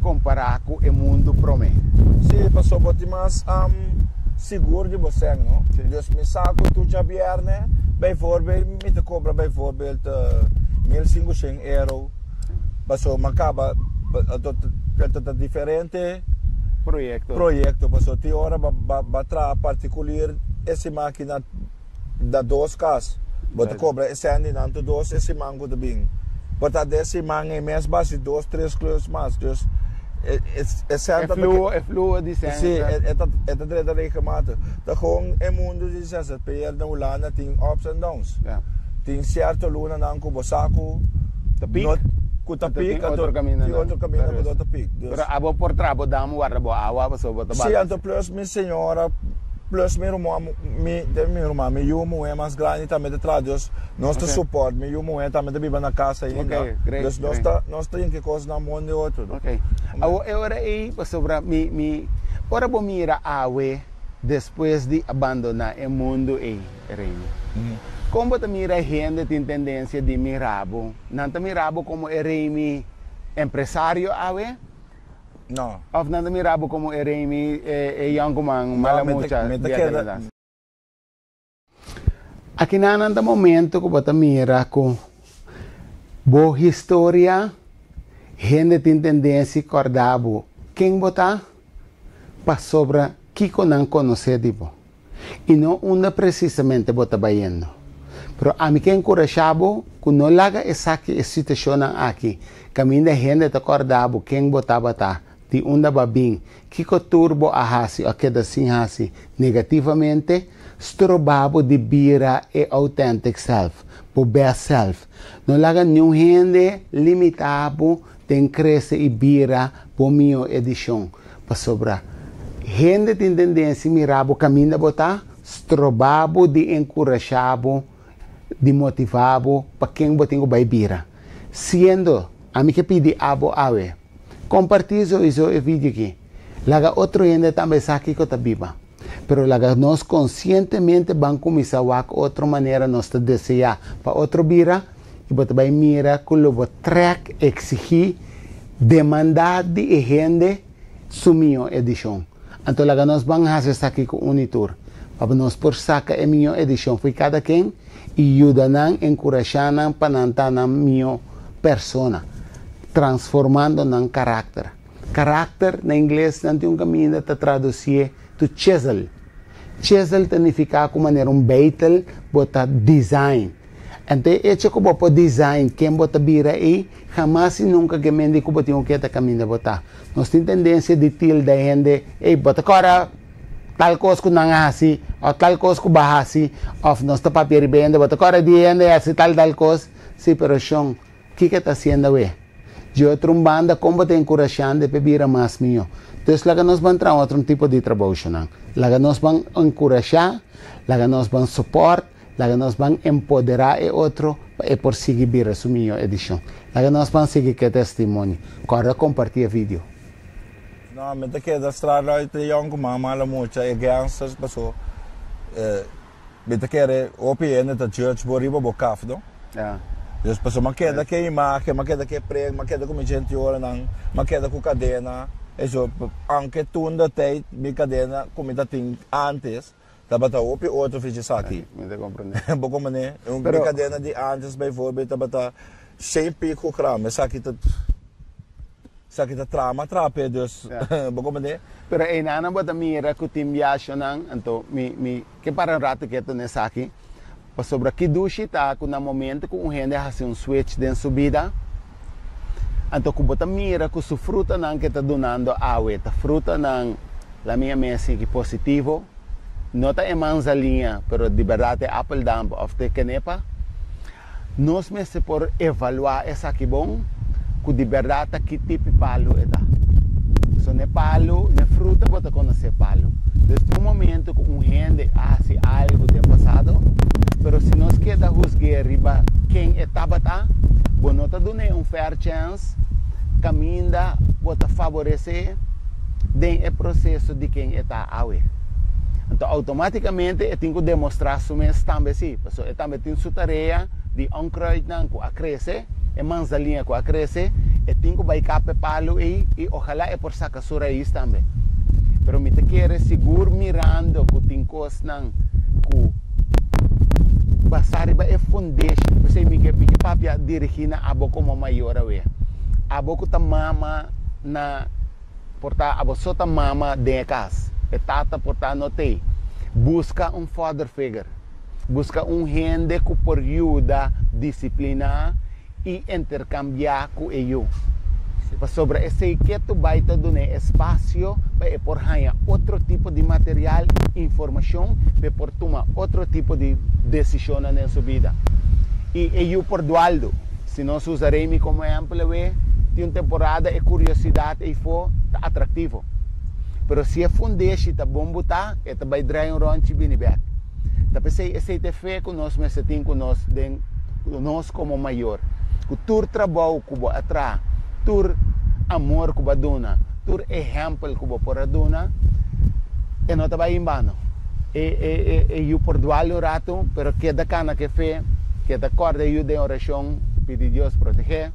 [SPEAKER 1] comparar com o mundo promete.
[SPEAKER 2] Sim, passou boti mais seguro de você, não? Dus me saco tu já bierne, bijvoorbeeld me te cobra bijvoorbeeld 1.500 euro. Passou macaba tot diferente proyecto, passou ti ora batra particular essa máquina da 2 cas. Bota cobra esse ano nanto 2 esse mango de bing. Bota desse mango em mês base 2, 3 clubes mais. Dus
[SPEAKER 1] é flua de sangue.
[SPEAKER 2] Sim, é da regelmatig. Dat gewoon in mundo de ZZP'er na ulana tem ups and downs. Tem certo luna na anco bosaco.
[SPEAKER 1] Tapik.
[SPEAKER 2] Kutapik
[SPEAKER 1] outro caminho
[SPEAKER 2] com outro pic.
[SPEAKER 1] Pero abo por trabo damo guarda bo awa paso bota
[SPEAKER 2] bala. Sim, então plus minha senhora plus meu irmão, meu yumo é mais grande também de trados. Nós te suporte, meu yumo é também de biba na casa ainda. Dus nós tem que coisa na mão de outro.
[SPEAKER 1] Ok. Agora aí sobre mi ora bo mira awe depois de abandonar o mundo e reino. Como te mira gente tem tendência de mirabo? Não te mirabo como eremi empresário awe?
[SPEAKER 2] Não.
[SPEAKER 1] Ou não te mirabo como eremi yang kumang malamucha? Aqui nanda momento que você mira com boa história, gente tem tendência a acordar quem botar para sobre que não conhecer tipo e não onde precisamente bota baiano. Pero a mim que encorajabo que não laga essa situação aqui, caminho de gente te acordar quem botava tá de onde babin que o turbo ahasi ou que assim hasi negativamente strobabo de bira e authentic self, o best self. Não laga nenhum gente limitado tem crescer e bira por minha edição para sobrar. Gente tem tendência a mirar o caminho de botar, strobabo de encorajabo, de motivabo para quem botinho vai bira. Sendo a mim que pedi abo awe, compartilhe isso vídeo aqui. Laga outro gente também sabe que está viva. Pero laga nós conscientemente vamos começar a outra maneira nós te desejar para outro bira e botar vai mira que o track exigir demandar de gente sumio edição. Então laga nós vamos fazer aqui com Unitur. Para nós por saca a minha edição foi cada quem e ajudan encorajan pananta na minha persona, transformando na caráter. Caráter na inglês não tem caminho de traduzir to chisel. Chisel significa como maneira beitel bota design. Então esse que bota design quem bota bira aí jamás e nunca que mende que bota que tá caminho de botar. Nós tem tendência de tilde gente, ei bota agora tal coisa que não assim, ou tal coisa que bahasi, ou nós tá papel bem de bota agora de gente assim tal coisa, sim, pero chão, que está sendo we? De outra banda como tem encorajando de bira mais minho. Então, laga nós vamos entrar outro tipo de trabalho, não? Laga nós vamos encorajar, laga nós vamos suportar, laga nós vamos empoderar e outro e por seguir bira su minha edição. Laga nós vamos seguir que testemunho. Corre compartilhar vídeo.
[SPEAKER 2] Não, mas daqui da estrada eu tenho um mama lá muito é gansos passou. Mas daqui é OPN da church boriba bocaf, não? Dus passou uma queda que imagem, uma queda que prego, uma queda com gente ora não, uma queda com cadena. Eso, anche toen de tijd, mijn cadena, como eu tinha antes, estava op outro fiz aqui.
[SPEAKER 1] Me te compreendo.
[SPEAKER 2] Boco mané, uma cadena de antes, bijvoorbeeld, estava sem pico crame, sa kita trama trape dus bagaimana?
[SPEAKER 1] Pero inana ba mira ko timbiasyo nang anto que para rato que to nesaki pa sobra kidushi ta ko na momento ko gente hace switch den subida anto ko bota mira ko su fruta nang que tá donando awe ta fruta nang la minha mesi que positivo nota é manzalinha pero de verdade é apple dump of the canepa nós mese por evaluar essa que bom que de verdade que tipo palo é da so ne palo ne fruta bota conhecer palo desde um momento que gente hace algo de passado pero se nós queda juzgar riba quem estava tá bom nota done fair chance caminha bota favorecer den o processo de quem está awe então automaticamente eu tenho que demonstrar somente também sim porque eu também tenho sua tarefa de onkruid não a crescer e manzalinha com a crescer e tenho que baicar palo e ojalá é por sacar sua raiz também pero me te quer seguro mirando que tem coisas não que basar é foundation você me quer que papia dirigina a boca como maior awe a boca ta mama na portar a boca mama de casa e tata portar notei busca father figure busca gente que por ajuda disciplinar e intercambiar com ele sobre esse que tu vai te dar espaço para por ganhar outro tipo de material informação para por tomar outro tipo de decisão na sua vida e eu por dualdo se nós usaremos como exemplo de uma temporada e curiosidade e for atrativo pero se é fundeixe tá bom botar é vai drive um ronde bem back tá pensei esse te fé com nós mas tem com nós como maior o tur trabalho que atrás tur amor que dona tur exemplo que por dona e não tá vai em vano e eu por dual rato pero queda cana que fé queda corda eu de oração pedir Deus proteger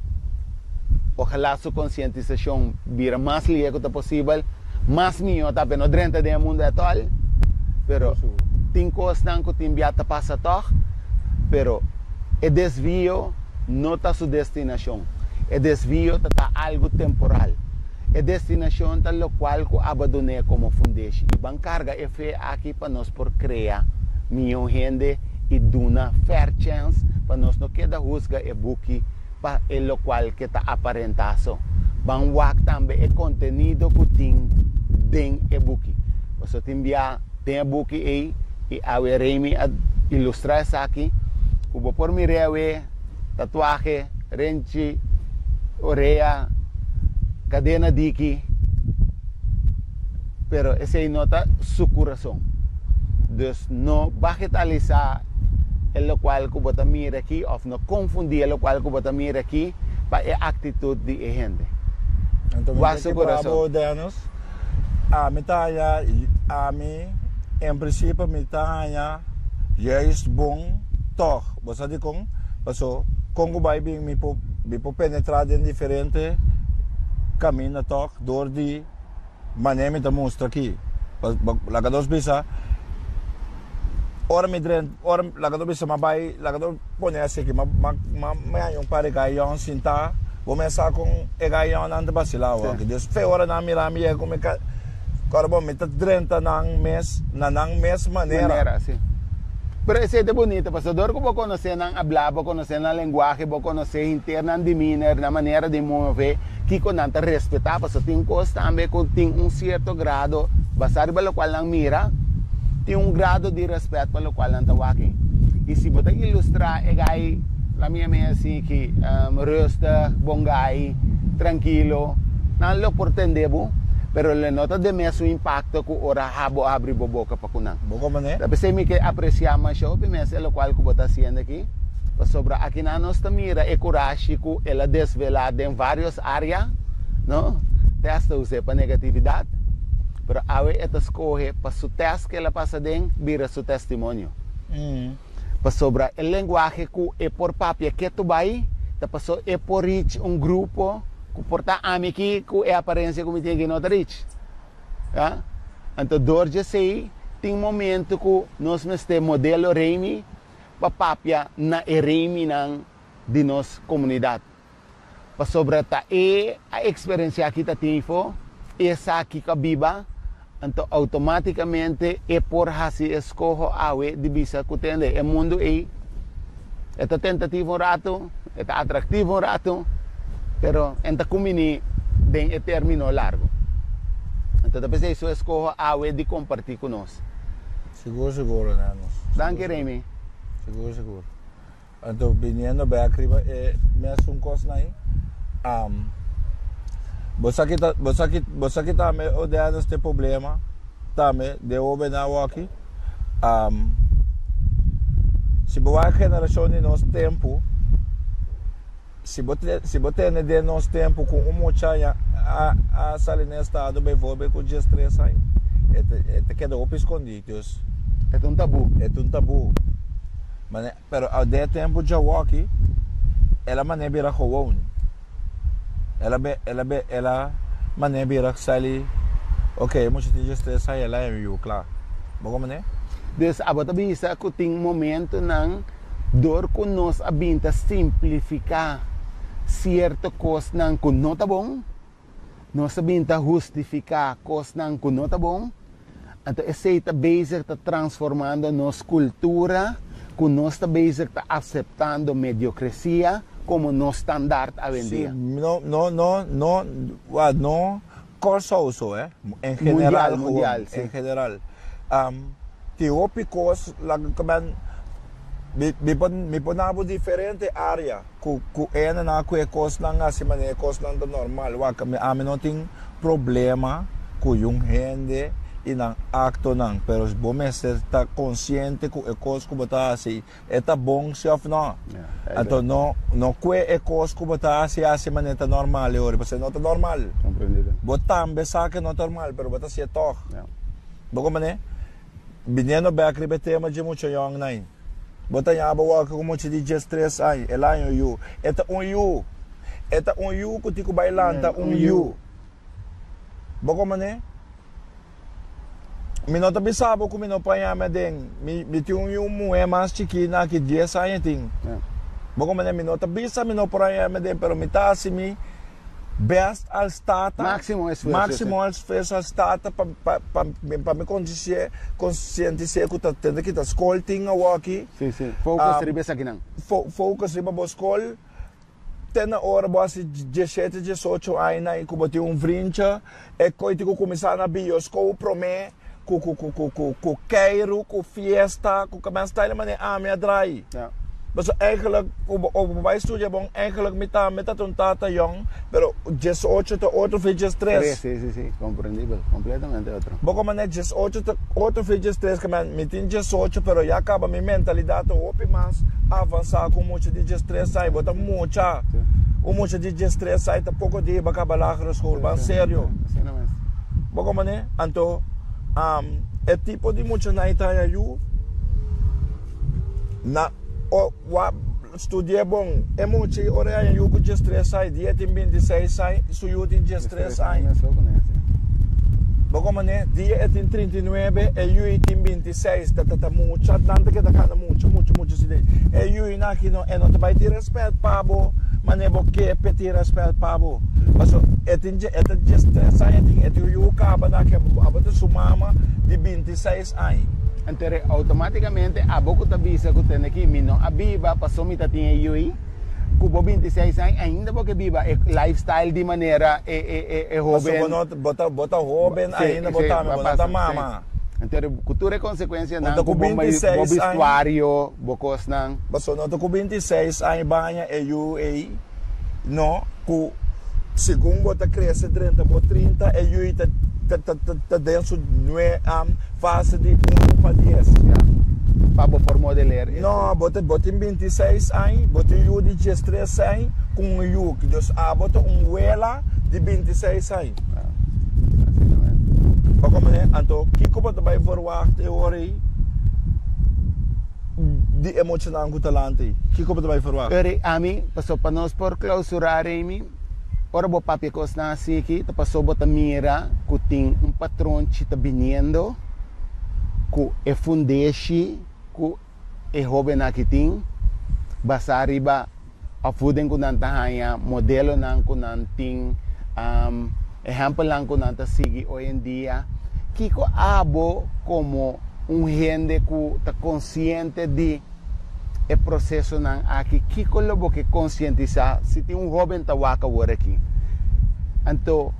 [SPEAKER 1] ojalá sua conscientização vira mais liga que possível mais minho tá bem drenta de mundo atual pero tem coisas que tem viata passa toch pero o desvio não está sua destinação o desvio está algo temporal a destinação está lo qual que abandonei como fundeixe e van carga é fé aqui para nós por criar minha gente e duna fair chance para nós não queda rusga e buque para o qual que está aparentaço van wak também o conteúdo que tem den e-book. Você tem a book aí e a Remy a ilustrar isso aqui. Kubo por mi rewe tatuagem, renchi, oreia, cadena diki. Pero esse aí nota su coração. Dus no bagatelizar o qual que você mira aqui, ou não confundir o qual que você mira aqui para a atitude de gente.
[SPEAKER 2] Então, a metade, a mim, em princípio, metade já é bom, toch. Você diz como? Passou, como vai bem, me penetrar em diferentes caminhos, toch, door de maneira que mostra aqui. Laga dos bisa, ora me dren, ora laga dos bisa mabai, laga dos ponhase aqui, yung pare gayon sinta. Vou começar com o gaião na basilar, que Deus fez hora na mirami é como que agora bom me tá drenta na mes maneira,
[SPEAKER 1] sim. Pero esse é bonito, pastor, que vou conhecer na hablar, vou conhecer na linguagem, vou conhecer interna de miner, na maneira de mover, que com nanta respeitar, pastor, tem coisa também que tem certo grado, basado pelo qual não mira, tem grado de respeito pelo qual não tá aqui. E se você ilustrar o gai la minha mãe assim que rusta, bom gai, tranquilo, não lo portendebo, pero le nota de mesmo impacto que ora habo abre boca para kunang.
[SPEAKER 2] Boca mané?
[SPEAKER 1] Tapi se me que apreciar mais show, mas é o qual que bota haciendo aqui, para sobra aqui na nossa mira é coragem que ela desvelada em várias áreas, não? Testa usar para negatividade, pero awe esta escolhe para su teste que ela passa dentro, vira su testemunho. Para sobra o linguagem que é por papel que tu vai, tá passou é por reach grupo que porta amiki que é a aparência como tem que não reach, tá? Então dor já sei tem momento que nós temos modelo Remy para papel na Remy não de nossa comunidade. Para sobrata a experiência que está tendo, essa aqui que viva, então automaticamente é por assim escolher a de visa que tem. O mundo é tentativo um rato, é atrativo um rato, pero enta comunidade tem término largo. Então talvez isso escolha a de compartilhar conosco.
[SPEAKER 2] Seguro, né?
[SPEAKER 1] Danke, Remy.
[SPEAKER 2] Seguro. Então, viniendo bem arriba, mesmo coisa aí. Você que tá me odiando este problema, tá me de ouvir na aqui. Se boa geração de nosso tempo, se você tem de nosso tempo com mucha a sair nesse estado, bem vou bem com o estresse aí. É que é escondidos.
[SPEAKER 1] É um tabu.
[SPEAKER 2] Mas, pero ao de tempo de aqui, ela manebra com ela manebra sair. Ok, muito de estresse aí ela é eu, claro. Bom como né?
[SPEAKER 1] Dus abot bisa que tem momento nang dor com nós abinta simplificar certa coisa nang que não tá bom, nós abinta justificar coisa nang que não tá bom. Então esse está basic está transformando nossa cultura, que nós está basic está aceitando mediocracia como nosso standard a vender.
[SPEAKER 2] No curso uso, em general,
[SPEAKER 1] mundial,
[SPEAKER 2] em general. Teópicos, me ponabo diferente área, que na que coisa não assim maneira coisa não normal, a mim não tem problema com gente e não acto não, pero se bom está consciente que é coisa que botar assim, é tá bom se of não, então não que é coisa que botar assim maneira normal, ora, você não tá normal,
[SPEAKER 1] compreendido?
[SPEAKER 2] Botar pensar que não é normal, pero botar se é toh, bom como né? Viniendo bem aqui tema de muito young nine. Bota ya bawa ko mo de stress ai, ela you. Eta you ko ti ko bailanta you. Boko mané? Minota bisabo ko minopaya medeng. Mi ti you mo é mais chiquina que 10 anos ting. Boko mané minota bisa minopaya medeng pero mitasi mi best al stata
[SPEAKER 1] máximo esforço
[SPEAKER 2] al stata para me conscientizar que tá tendo que tá escolting aqui
[SPEAKER 1] sim focus riba sa ginang
[SPEAKER 2] focus riba bo escol tem hora base 17 18 anos aí que botei vrincha é coisa que começar na bioscope prome com queiro com fiesta com começar a maneira me atrai mas eigenlijk, op wij studie bom, eigenlijk met een tata jong, pero 18 tot 8
[SPEAKER 1] sí, comprendible, completamente otro.
[SPEAKER 2] Boko mané 18 tot 8 que me tem 18, pero ya acaba mi mentalidade opi mas avançar com muito de stress aí, bota mucha. O muito de stress aí tá pouco de acaba lá na escola, sério. Boko mané, então, é tipo de muito na Itaú na studiei bom, é muito hora eu com estresse aí, dia tem 26 aí, suyo tem estresse aí. Bom mané, dia tem 39, é eu tem 26, tá muito, tanto que tá cada muito se dei. É eu na que não vai ter respeito para bo, mané porque pedir respeito para bo. Mas é tem estresse aí, é eu acaba na que abota sumama de 26 aí.
[SPEAKER 1] Então, automaticamente, a boca da visa que tem aqui, a viva passou me tinha aí, cubo 26 anos, ainda porque viva é lifestyle de maneira jovem.
[SPEAKER 2] Bota jovem, ainda bota mama.
[SPEAKER 1] Então, cultura é consequência
[SPEAKER 2] não, com 26 anos,
[SPEAKER 1] vestuário, bocos não.
[SPEAKER 2] Passou não com 26 anos, banha é eu aí, não, com segundo bota cresce 30, bota 30 é eu tá dentro não fase de 1 para 10.
[SPEAKER 1] Para por modelar.
[SPEAKER 2] Não, bota em 26 anos, bota eu de 13 anos com eu que Deus bota vela de 26 anos. Como né? Então, que como vai forward teoria de emocional com talento? Que como vai forward?
[SPEAKER 1] A mim, passou para nós por clausurar mim. Ora bo papi kos na siki tapos bota mira que tem patrão que está vindo que é fundeshi que é jovem aqui tem basa riba opvoeding kunanta haya, modelo ng kunanting, ejemplo lang kunanta sige hoy en día, kiko abo como un gente que está consciente de o processo ng aqui, kiko lobo que conscientizar, se tem jovem tawaka wara aqui, anto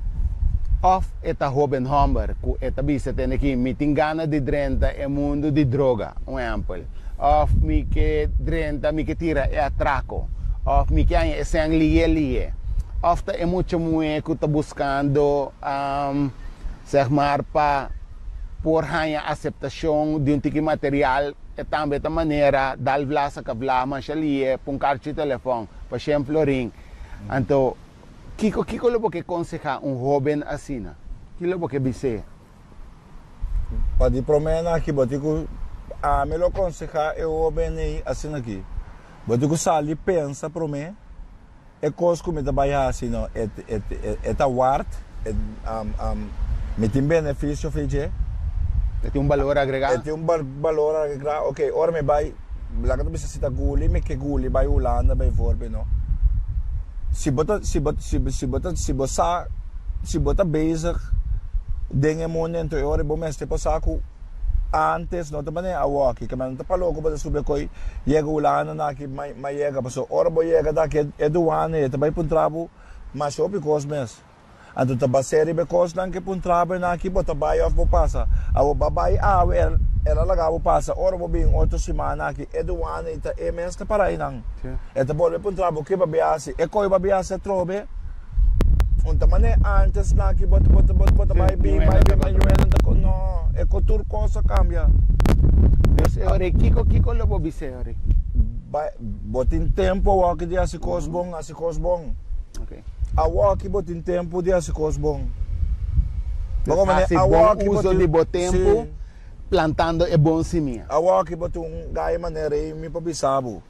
[SPEAKER 1] of eta jovem homem, que eta bisa tem aqui, mitingana de drenta é mundo de droga, exemplo, of mi que drenta, mi que tira é atraco, of mi que é sem lie, of tá é muito que tá buscando, zeg maar, para por hanya aceitação de tipo material e também da maneira dal vlasa ka vla man shalie pun cartão telefone por exemplo ring então kiko lobo que aconseja jovem assim que lobo que bise
[SPEAKER 2] para de promena aqui botico a me lo aconseja eu jovem assim aqui botico sali pensa para mim é coisa como da baia assim não é ward me tem benefício feije.
[SPEAKER 1] Tem valor agregado?
[SPEAKER 2] Tem valor agregado. Ok, ora me vai, lá que tu bisa sita guli, me que guli vai ulanda vai vorbe no. Se bota bezig, dingen momento ora bom mas tipo saco antes não também a walk, que man tá palo ko ba sube koi, yega ulanda na que mai yega paso ora bo yega da que é do ano, e também pun trabo, mas o picos mes. Anto taba seri be kos lang ke pun trabe na ki bota bay of bo pasa awo babay awer era lagabo pasa oro bo bing oto semana ki eduane ita ms ta para inang eta bolbe pun trabo ke babiasi e koi babiasi trobe unta mane antes na ki bota bay bing bay manuel ta ko no e ko tur cosa cambia
[SPEAKER 1] des ore kiko lo bo bise ore
[SPEAKER 2] botin tempo wa ki dia si kosbong
[SPEAKER 1] okay
[SPEAKER 2] awaki botin tempo dia se cosbong.
[SPEAKER 1] Awaki uso de bom tempo plantando é bom simia.
[SPEAKER 2] Awaki botung gaya manera mi pabisabo.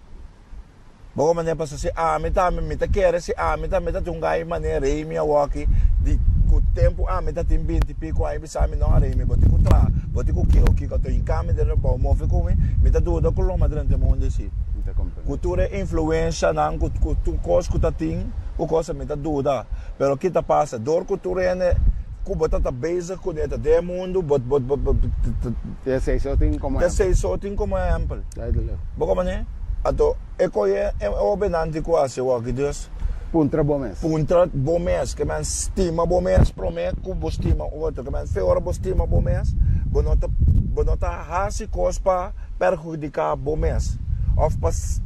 [SPEAKER 2] Bago man pa se mita quer se mita tung gaya manera mi awaki di ku tempo mita tim 20 pico ai bisami no are mi boti ku ki ka to incame de no mo fe come mita do ko lo madrante monde si. Cultura influência nan ku kos ku tating o cosa me dá dúvida, pero que tá passa, dor cultura é Cuba tá bezig com это de mundo,
[SPEAKER 1] te sei só tem como
[SPEAKER 2] exemplo. Bom mané, ato ecoie o benante quase o que Deus
[SPEAKER 1] puntra
[SPEAKER 2] bomes, que man stima bomes promet Cuba stima outro, que man feora stima bomes, bonota hasi cospa perjudicar bomes. Of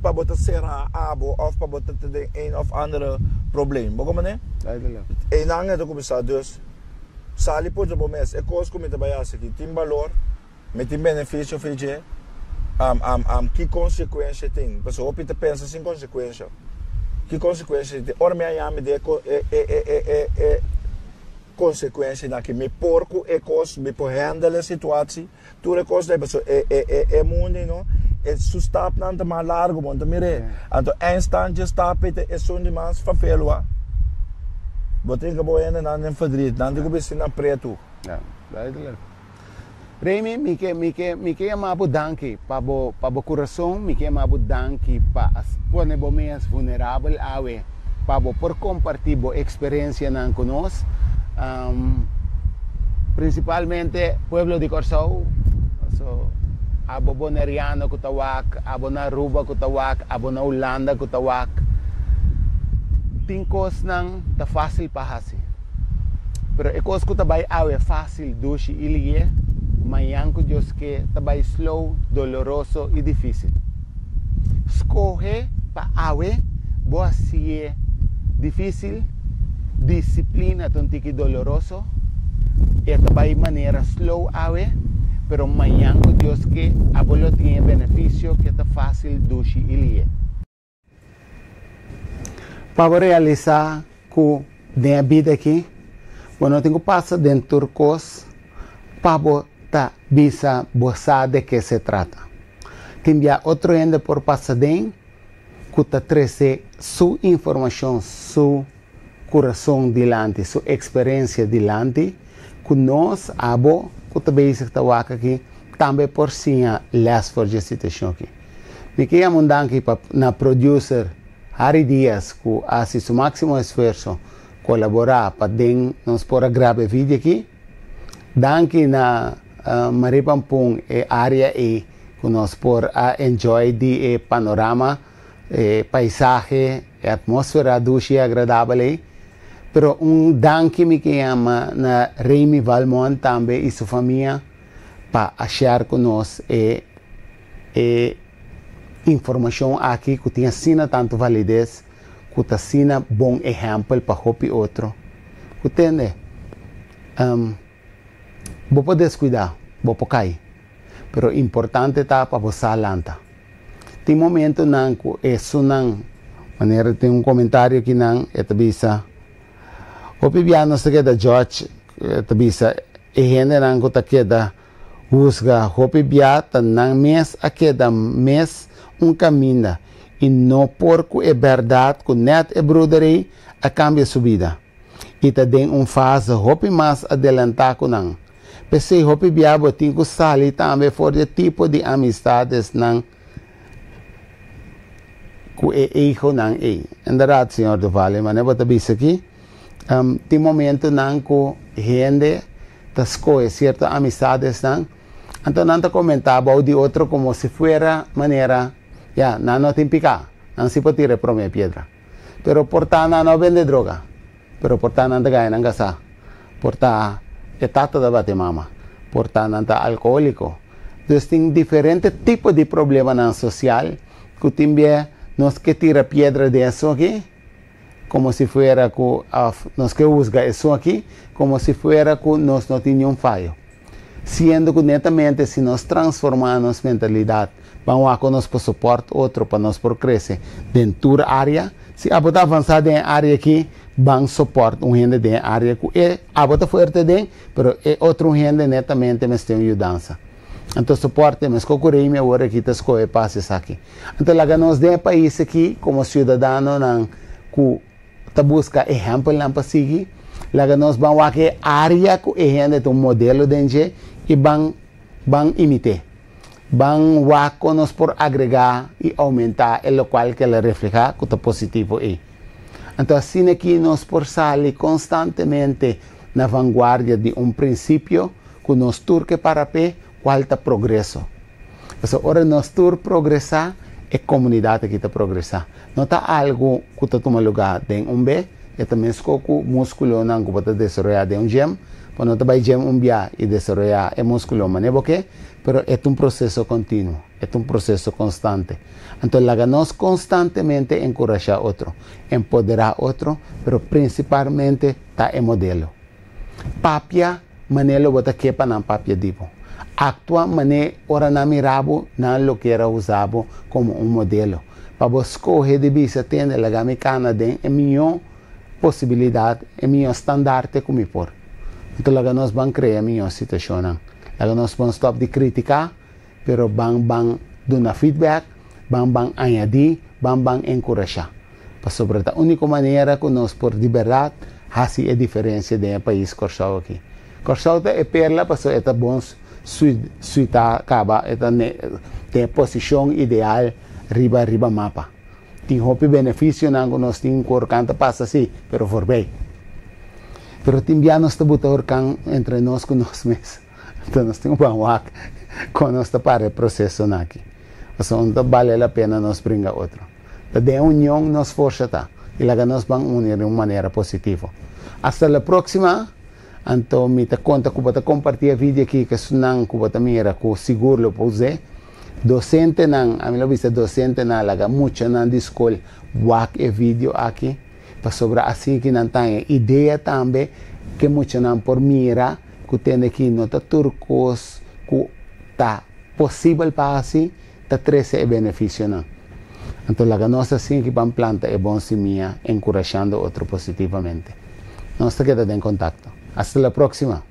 [SPEAKER 2] para botar serra abo of para botar de een of andere probleem. Bom mané?
[SPEAKER 1] Duidelijk.
[SPEAKER 2] En dan het começar dus sali por de bomes e cos como te baias aqui tem valor, me tem benefício feije. Que consequência tem? Pessoa opita pensa sem consequência. Que consequência tem? Ora me ayame de consequência na que me porco e cos me por handle a situação. Tu recos de pessoa mundo não su stap nan te maar largo want mire anto eindstand je stap é só de mais fafelwa botinga boena nan en verdriet nan digo bes na preto
[SPEAKER 1] ja duidelijk Remy mi que amabu danki pabo coração mi que amabu danki pa pone bomeas vulnerável awe pabo por compartir bo experiência nan conos principalmente pueblo de Corsao so abo Boneriano kutawak, abo na Aruba kutawak, abo na Holanda kutawak. Tingkos nang ta fácil pahasi. Pero ekos ko tabay awe fácil dushi ilie, mayang ko Diyos que tabay slow, doloroso y difícil. Escoge pa awe, bo así difícil, disciplina tontiki doloroso, e tabay manera slow awe, pero mañana Dios que abolo tiene beneficio que está fácil dushi ilie. Para realizar que de vida aqui, bueno tengo pasa dentro turcos para ta visa bosa de que se trata. Timbia outro ende por pasadem que ta trece su informação, su coração dilante, su experiência dilante, que nós abo que basic tawaka aqui também por sim less for a situação aqui. Me que amo danki na producer Harry Diaz, que hace su máximo esfuerzo colaborar para nos por gravar vídeo aqui. Danke na Maripampung área que nos por enjoy de panorama, paisaje, atmosfera dulce agradável. Pero danke me que ama na Remy Valmont também e sua família para achar conosco informação aqui que tem sina tanto validez, que tem sina bom exemplo para hopi outro. Entende? Vou poder descuidar, vou cair. Pero importante tá para você lanta. Tem momento nang que isso nang maneira tem comentário aqui nang etabisa. Hopi biano sa keda George etabisa ehene nang ko takeda husga hopi biata nang mes akeda mes caminho e não porco é verdade que net é broderei a cambia sua vida. E também fase hopi mais adelantar com não. Pensei hopi biabo tem que sair também for de tipo de amistades não que é hijo não é. Em verdade, senhor do Vale, mas eu vou dizer aqui, tem momento não que gente das coisas, certas amistades não, então não te comentava de outro como se fuera maneira. Ya, no te pica, no se puede tirar por mi piedra. Pero porta no vende droga. Pero porta no te gana en casa. Porta etata de bate mama. Porta no está alcohólico. Entonces, hay diferentes tipos de problemas social que también nos que tira piedra de eso aquí, como si fuera que nos que juzga eso aquí, como si fuera que nos no tiene un fallo. Siendo que netamente si nos transformamos mentalidad, vamos a conosco por suporte outro para nós por crescer dentro da área. Se a botar avançar em área aqui, vamos suporte gente de área que é a botar forte de, pero é outro gente netamente mas tem ajudança. Então suporte mas concurrir me agora aqui tas coisas passes aqui. Então lá nós de país aqui como cidadão não que tá busca exemplo não para seguir. Lá nós vamos a que área que é gente um modelo de e vão imitar. Van nos por agregar e aumentar o qual que ela refleja que está positivo é. Então assim aqui nós por sair constantemente na vanguarda de princípio que nós turque para pé qual está progresso. Então ora nós tur progressar é comunidade que está progressar. Não está algo que está tomando lugar de B, é também o músculo não que está desenvolvendo de gem. Quando você vai gem dia e desenvolver o músculo, mas não é pero é processo contínuo, é processo constante. Então, nós constantemente encorajar outro, empoderar outro, pero principalmente está em modelo. Papia, manelo bota quepa na papia dipo. Actua mané ora na mirabo na lo que era usado como modelo. Para você escolher de bisa tende la gamicana de minha possibilidade, minha estandarte como por. Então, nós vamos criar minha situação. Nós vamos stop de criticar, pero bang dar feedback, bang añadir, bang encorajar. Para sobre a única maneira que nós por liberdade, assim é a diferença do país Corsau aqui. Corsau é perla, para é bom suita acaba, tem posição ideal riba mapa. Tem hopi benefício não nós tem cor canta passa assim, pero for bem. Pero também nós estamos can entre nós com nós mesmos. Então nós temos com nós para o processo aqui. Então vale a pena nós brincar outro. De união nós força tá. E lá nós vamos unir de uma maneira positiva. Hasta a próxima. Então me te conta que vou compartilhar vídeo aqui que sunang que vou mira que seguro lo puse. Docente nang, a mim lo viste docente na laga muito na escola. Wak e vídeo aqui. Para sobre assim que não tem ideia também que muito não por mira que tem aqui nota turcos que tá possível para assim tá 13 benefício não. Então lá nós assim que vamos planta é bom semilla encorajando outro positivamente. Nós queda em contato. Hasta la próxima.